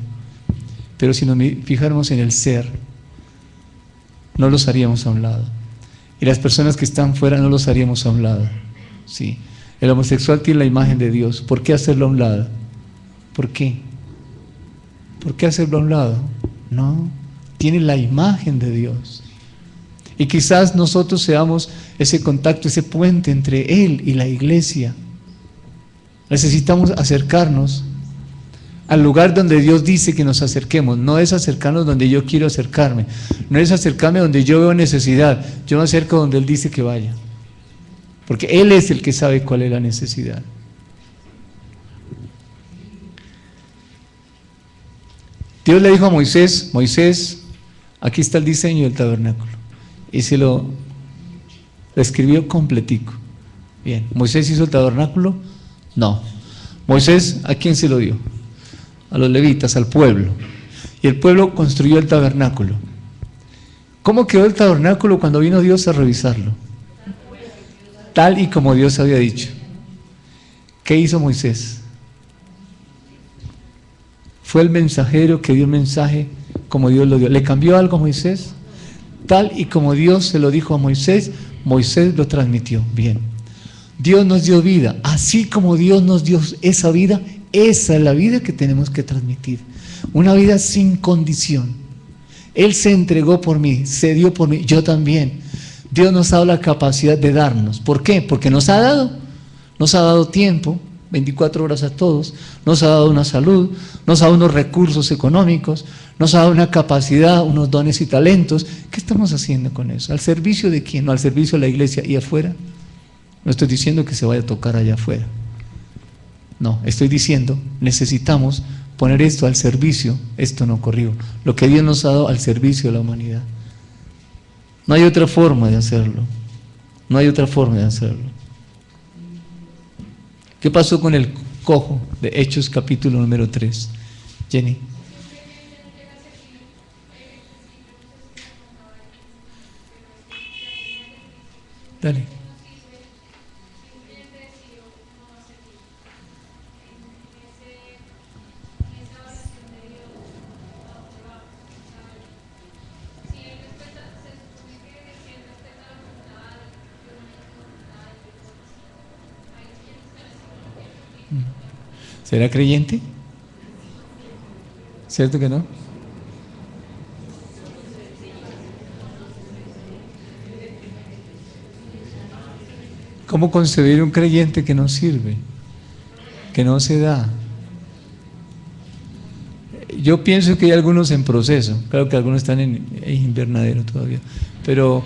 Pero si nos fijáramos en el ser, no los haríamos a un lado. Y las personas que están fuera no los haríamos a un lado. Sí. El homosexual tiene la imagen de Dios. ¿Por qué hacerlo a un lado? ¿Por qué? ¿Por qué hacerlo a un lado? No, tiene la imagen de Dios. Y quizás nosotros seamos ese contacto, ese puente entre Él y la iglesia. Necesitamos acercarnos al lugar donde Dios dice que nos acerquemos. No es acercarnos donde yo quiero acercarme. No es acercarme donde yo veo necesidad. Yo me acerco donde Él dice que vaya. Porque Él es el que sabe cuál es la necesidad. Dios le dijo a Moisés, Moisés, aquí está el diseño del tabernáculo. Y se lo escribió completico. Bien, ¿Moisés hizo el tabernáculo? No. Moisés, ¿a quién se lo dio? A los levitas, al pueblo. Y el pueblo construyó el tabernáculo. ¿Cómo quedó el tabernáculo cuando vino Dios a revisarlo? Tal y como Dios había dicho. ¿Qué hizo Moisés? Fue el mensajero que dio el mensaje como Dios lo dio. ¿Le cambió algo a Moisés? Tal y como Dios se lo dijo a Moisés, Moisés lo transmitió. Bien. Dios nos dio vida. Así como Dios nos dio esa vida, esa es la vida que tenemos que transmitir. Una vida sin condición. Él se entregó por mí, se dio por mí, yo también. Dios nos ha dado la capacidad de darnos. ¿Por qué? Porque nos ha dado tiempo, 24 horas a todos, nos ha dado una salud, nos ha dado unos recursos económicos, nos ha dado una capacidad, unos dones y talentos. ¿Qué estamos haciendo con eso? ¿Al servicio de quién? ¿No al servicio de la iglesia y afuera? No estoy diciendo que se vaya a tocar allá afuera. No, estoy diciendo, necesitamos poner esto al servicio, esto no corrió, lo que Dios nos ha dado al servicio de la humanidad. No hay otra forma de hacerlo. No hay otra forma de hacerlo. ¿Qué pasó con el cojo de Hechos capítulo número 3? Jenny. Dale. ¿Será creyente? ¿Cierto que no? ¿Cómo concebir un creyente que no sirve? Que no se da. Yo pienso que hay algunos en proceso. Claro que algunos están en invernadero todavía. Pero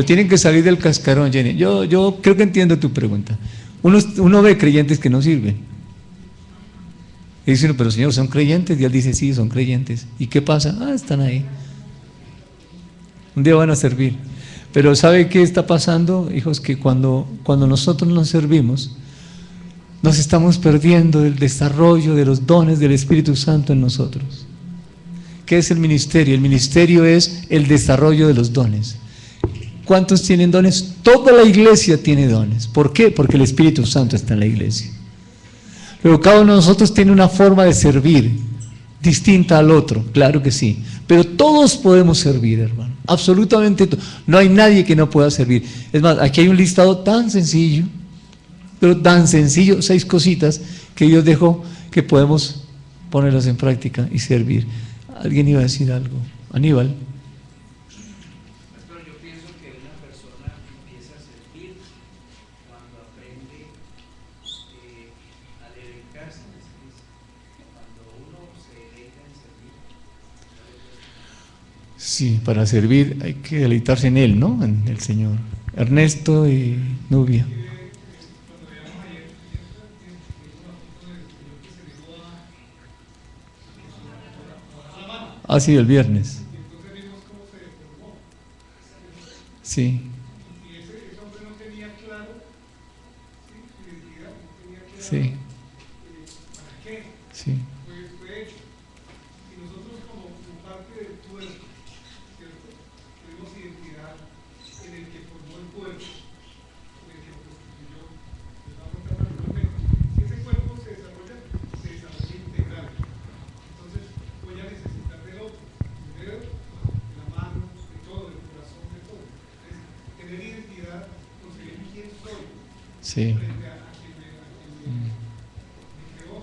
tienen que salir del cascarón, Jenny. Yo creo que entiendo tu pregunta. Uno ve creyentes que no sirven. Y dice uno, pero Señor, ¿son creyentes? Y Él dice, sí, son creyentes. ¿Y qué pasa? Ah, están ahí. Un día van a servir. Pero ¿sabe qué está pasando, hijos? Que cuando nosotros nos servimos, nos estamos perdiendo el desarrollo de los dones del Espíritu Santo en nosotros. ¿Qué es el ministerio? El ministerio es el desarrollo de los dones. ¿Cuántos tienen dones? Toda la iglesia tiene dones. ¿Por qué? Porque el Espíritu Santo está en la iglesia. Pero cada uno de nosotros tiene una forma de servir distinta al otro, claro que sí. Pero todos podemos servir, hermano. Absolutamente todos. No hay nadie que no pueda servir. Es más, aquí hay un listado tan sencillo, pero tan sencillo, 6 cositas que Dios dejó que podemos ponerlas en práctica y servir. Alguien iba a decir algo. Aníbal. Pero yo pienso que una persona empieza a servir cuando aprende a dedicarse a Cristo. Cuando uno se dedica en servir. Sí, para servir hay que deleitarse en Él, ¿no? En el Señor. Ernesto y Nubia. Ah, sí, el viernes. Sí. Y ese hombre no tenía claro, ¿sí?, su identidad, no tenía claro Sí. para qué Sí. fue hecho. Y nosotros como parte del cuerpo, ¿cierto?, tenemos identidad en el que formó el cuerpo, en el que lo constituyó. Nos damos cuenta naturalmente. Si ese cuerpo se desarrolla integral. Entonces voy a necesitar del otro, del dedo, de la mano, de todo, del corazón, de todo. Es tener identidad, conseguir quién soy Sí. frente a quien me creó.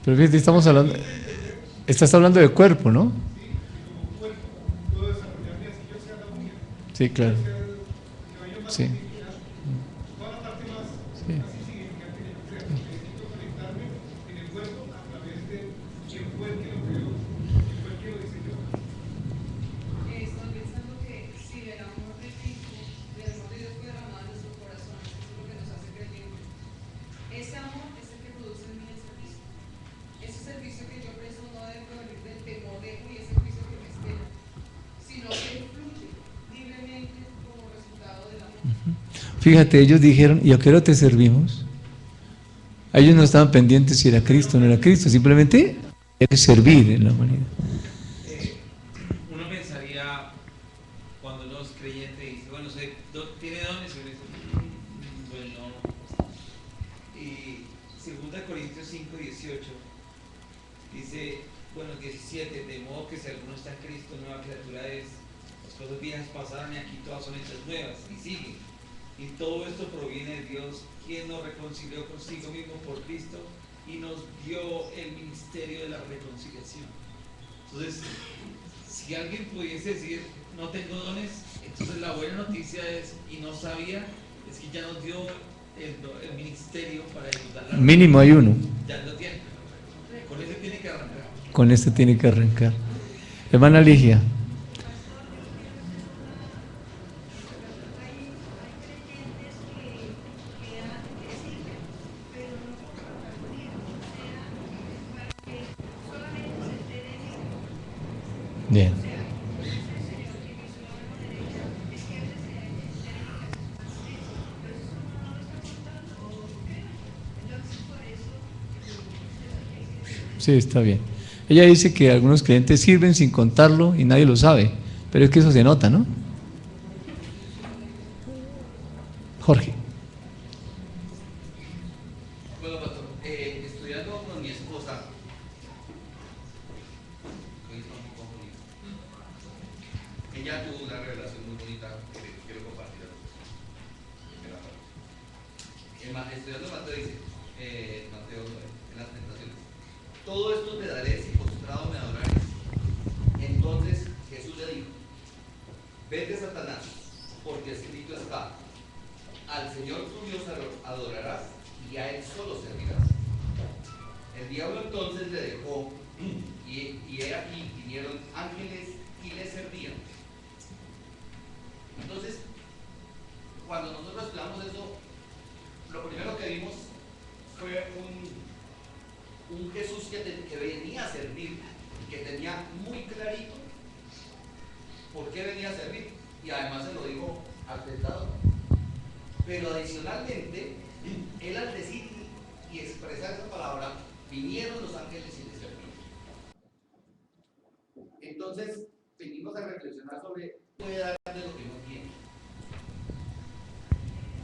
Pero fíjate, estás hablando de cuerpo, ¿no? Sí, y como cuerpo puedo desarrollarme así yo sea la uña, Sí, claro. sea el cabello más Sí. significante, toda la parte más Sí. así significante que yo sea. Necesito conectarme en el cuerpo a través de quién fue el que lo creó, quién fue el que lo diseñó. Estoy pensando que si el amor de Cristo, el amor de Dios fue derramado en nuestro corazón, eso es lo que nos hace creyentes. Ese amor es el que produce en mí el servicio. Ese servicio que yo presto no debe provenir del temor de uy, ese juicio que me espera, sino que fluye libremente como resultado del amor. Fíjate, ellos dijeron, ¿y a qué hora te servimos? Ellos no estaban pendientes si era Cristo o no era Cristo, simplemente hay que servir en la humanidad. Uno pensaría, cuando uno es creyente, dice, bueno, tiene dones, y uno dice, bueno. Y 2 Corintios 5:18 dice, bueno, 17, de modo que si alguno está en Cristo, nueva criatura es, las cosas viejas pasaron y aquí todas son hechas nuevas, y sigue. Y todo esto proviene de Dios, quien nos reconcilió consigo mismo por Cristo y nos dio el ministerio de la reconciliación. Entonces, si alguien pudiese decir, no tengo dones, entonces la buena noticia es, y no sabía, es que ya nos dio el ministerio para ejecutar la Mínimo hay uno. ya lo tiene. Con eso tiene que arrancar. Con esto tiene que arrancar. Hermana Ligia. Bien. Sí, está bien. Ella dice que algunos creyentes sirven sin contarlo y nadie lo sabe, pero es que eso se nota, ¿no? Jorge. Bueno, pastor, estudiando con mi esposa, hoy está un poco bonito. Ella tuvo una revelación muy bonita que quiero compartir a todos. Estudiando Mateo dice, Mateo 9, en las tentaciones, todo esto te daré si postrado me adorares. Entonces Jesús le dijo, vete Satanás, porque escrito está, al Señor tu Dios adorarás y a Él solo servirás. El diablo entonces le dejó y he aquí vinieron ángeles y le servían. Entonces, cuando nosotros estudiamos eso, lo primero que vimos fue un Jesús que venía a servir, que tenía muy clarito por qué venía a servir, y además se lo dijo al tentador. Pero adicionalmente, él al decir y expresar esa palabra, vinieron los ángeles y le sirvieron. Entonces, venimos a reflexionar sobre qué puede dar de lo que no tiene.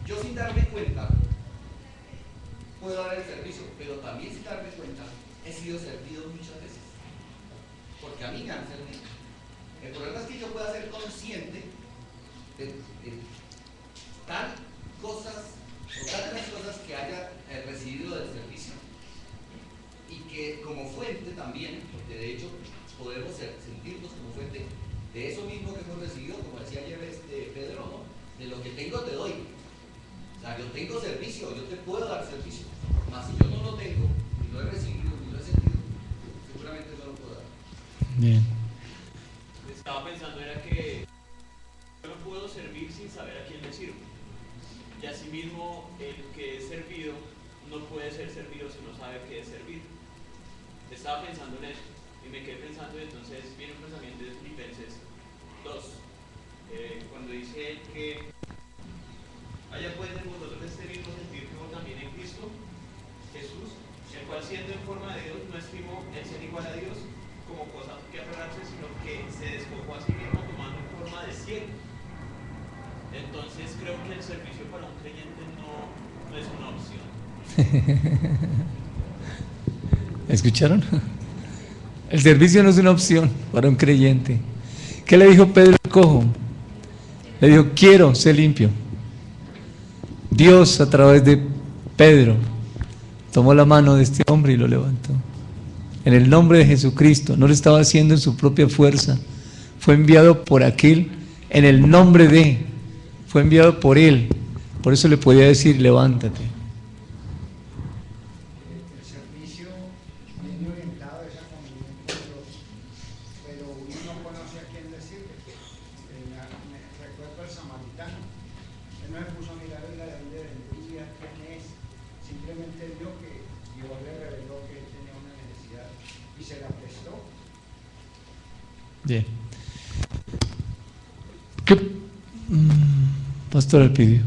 Yo sin darme cuenta, puedo dar el servicio, pero también sin darme cuenta, he sido servido muchas veces. Porque a mí me han servido. El problema es que yo pueda ser consciente de tal cosas o tantas cosas que haya recibido del servicio, y que como fuente también, porque de hecho podemos sentirnos como fuente de eso mismo que hemos recibido, como decía ayer Pedro, ¿no? De lo que tengo te doy. O sea, yo tengo servicio, yo te puedo dar servicio, mas si yo no lo tengo, ni lo he recibido, ni lo he sentido, seguramente no lo puedo dar. Bien. Estaba pensando era que yo no puedo servir sin saber a quién le sirvo. Y asimismo, el que es servido no puede ser servido si no sabe qué es servir. Estaba pensando en eso y me quedé pensando, y entonces viene un pensamiento de Filipenses 2, cuando dice que haya pues en vosotros este mismo sentir que vos también en Cristo Jesús, el cual siendo en forma de Dios no estimó el ser igual a Dios como cosa que aferrarse, sino que se despojó a sí mismo tomando forma de siervo. Entonces creo que el servicio para un creyente no es una opción. ¿Escucharon? El servicio no es una opción para un creyente. ¿Qué le dijo Pedro al cojo? Le dijo, quiero ser limpio. Dios a través de Pedro tomó la mano de este hombre y lo levantó. En el nombre de Jesucristo, no lo estaba haciendo en su propia fuerza, fue enviado por aquel, en el nombre de, fue enviado por él, por eso le podía decir, levántate. El servicio viene orientado a esa comunión con Dios, pero uno no conoce a quién le sirve. Me recuerdo al samaritano, él no se puso a mirar de dónde vendría, quién es, simplemente vio que Dios le reveló que él tenía una necesidad y se la prestó. Bien. ¿Qué pastor Elpidio?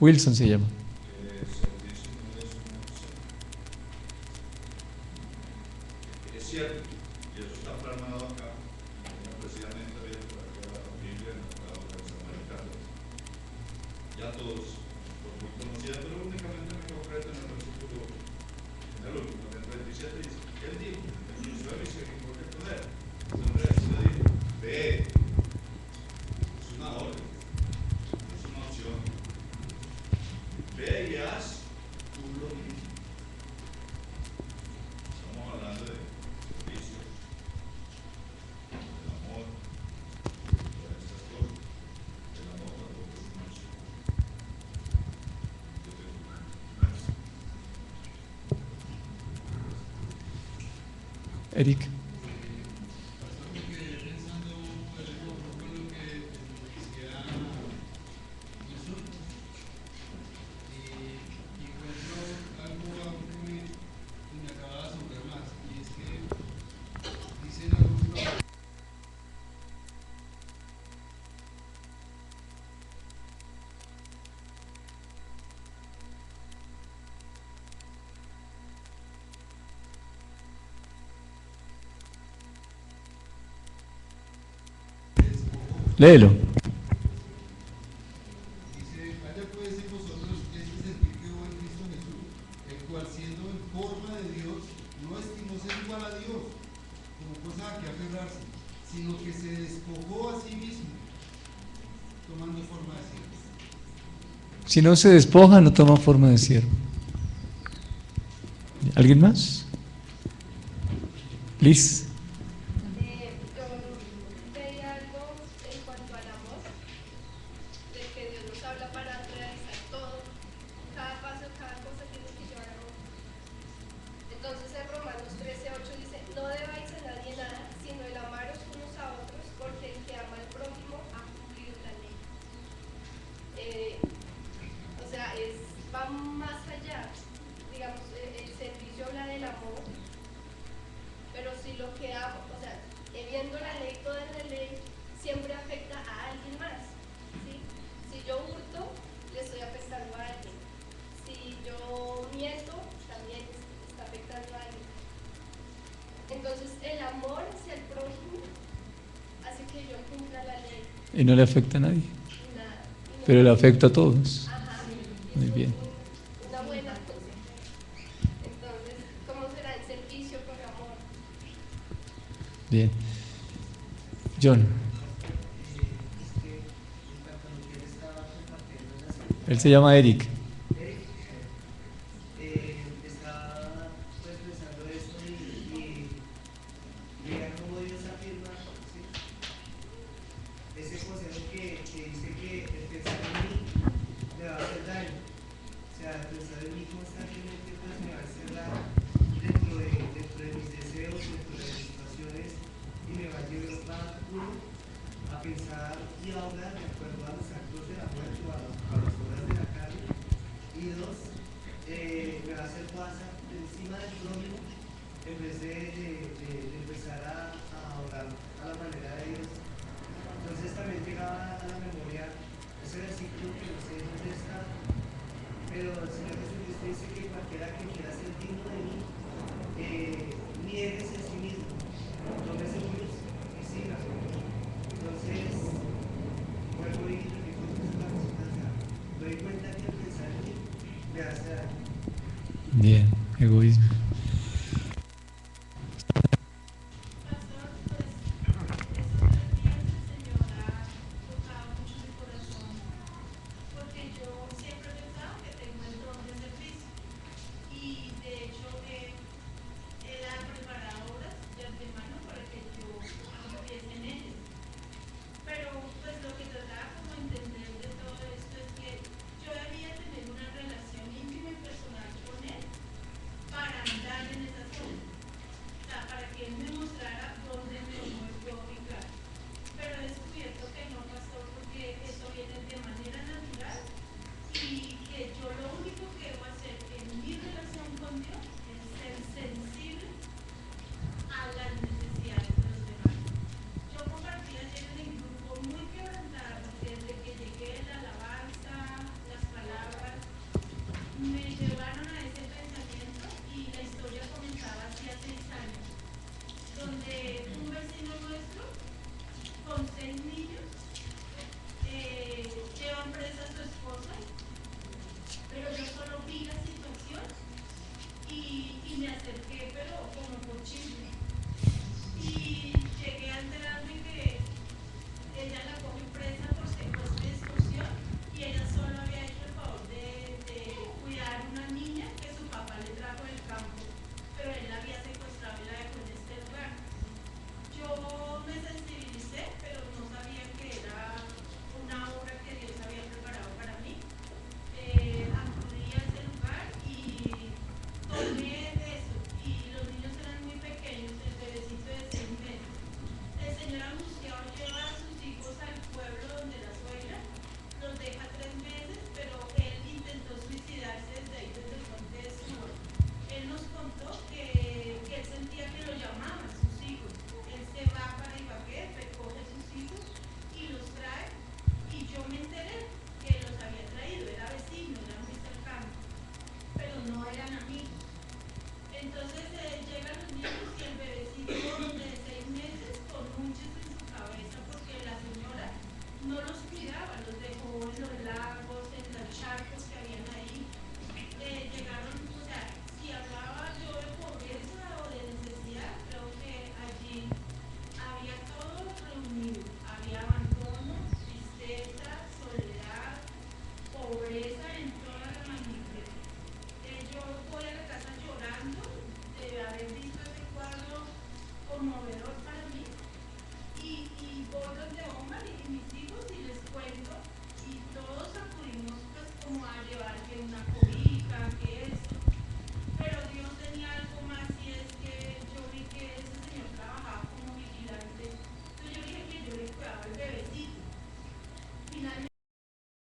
Wilson se llama. Es cierto, y eso está plasmado acá, precisamente había por acá la Biblia en el lado del samaritano. Ya todos, por muy conocidos, pero únicamente me concreto en el versículo, en el último, en el 27, dice, él dijo, en su servicio que por qué poder. El hombre le dijo, ve, es una orden, es una opción. Ve y haz tú lo mismo. Estamos hablando de servicio, del amor, de estas cosas. El amor tampoco es una opción. Eric. Léelo. Dice, haya pues en vosotros este sentir que hubo en Cristo Jesús, el cual siendo en forma de Dios, no estimó ser igual a Dios, como cosa a que aferrarse, sino que se despojó a sí mismo, tomando forma de siervo. Si no se despoja, no toma forma de siervo. ¿Alguien más? Liz. Yo veía algo en cuanto al amor, de que Dios nos habla para realizar todo, cada paso, cada cosa tiene que llevar amor. Entonces en Romanos 13:8 dice, no debáis a nadie nada, sino el amaros unos si lo que hago, o sea, viendo la ley, toda la ley, siempre afecta a alguien más, ¿sí? Si yo hurto, le estoy afectando a alguien. Si yo miento, también está afectando a alguien. Entonces, el amor hacia el prójimo hace que yo cumpla la ley. Y no le afecta a nadie, Nada. pero le afecta a todos. Ajá. Muy bien. Una buena cosa. Entonces, ¿cómo será el servicio por amor? Bien. John, Es que cuando él estaba compartiendo las él se llama Eric. Eric, estaba pues pensando esto y mira cómo Dios afirma, ¿sí? Ese consejo que dice que el pensar en mí me va a hacer daño. O sea, el pensar en mí constantemente pues me va a hacer daño dentro de mis deseos, dentro de mis pasiones y me va a llevar uno a pensar y a obrar de acuerdo a los actos de la muerte o a las obras de la carne. Y dos, me va a hacer pasar encima del prójimo en vez de empezar a orar a la manera de Dios. Entonces también llegaba a la memoria ese versículo que no sé dónde está, pero el Señor Jesucristo dice que cualquiera que quiera ser digno de mí, nieguese a sí mismo, tome su cruz y sígame. Entonces, vuelvo y repito la resultancia. Me doy cuenta que el pensar en mí me hace daño. Bien, egoísmo. Pastor, pues estos 3 días el Señor ha tocado mucho mi corazón, porque yo siempre he pensado que tengo el don de servicio y de hecho él ha preparado obras de antemano para que yo empiece en ellas. Pero pues lo que trataba como entender de todo esto es que yo debía tener una relación íntima y personal con él para andar en esas obras. O sea, para que él me mostrara dónde me tengo que ubicar. Pero he descubierto que no, pastor, porque eso viene de manera natural y que yo lo único que debo hacer en mi relación con Dios es ser sensible a las necesidades de los demás. Yo compartí ayer en el grupo muy quebrantada porque desde que llegué la alabanza, las palabras, me llevaron a ese pensamiento y la historia comenzaba hacía 6 años, donde un vecino nuestro con 6 niños llevan presa a su esposa, pero yo solo vi la situación y me acerqué, pero como por chisme. Y llegué a enterarme que ella la cogió presa por secuestro y extorsión y ella solo había hecho el favor de cuidar a una niña que su papá le trajo del campo, pero él la había secuestrado y la dejó en este lugar. Yo me sensibilicé, pero no sabía que era una obra que Dios había preparado para mí. Acudí a ese lugar y tomé eso, y los niños eran muy pequeños, el bebecito de 6 meses. El señor angustiado lleva a sus hijos al pueblo donde la suegra los deja 3 meses, pero él intentó suicidarse desde ahí, desde el monte de Sur. Él nos contó que él sentía que lo llamaban sus hijos. Él se va para Ibagué, recoge a sus hijos y los trae, y yo me enteré que los había traído, era vecino, era muy cercano, pero no eran amigos. Entonces llegan los niños y el bebecito de 6 meses con muchos en su cabeza porque la señora no los cuidaba, los dejó en los lagos, en los charcos que habían ahí. Llegaron, o sea, si hablaba yo de pobreza o de necesidad, creo que allí había todo reunido. Había abandono, tristeza, soledad, pobreza en toda la magnitud. Yo voy a la casa llorando de haber visto ese cuadro conmovedor para mí y voy donde Omar y mis hijos y les cuento y todos acudimos pues como a llevar que una cobija, que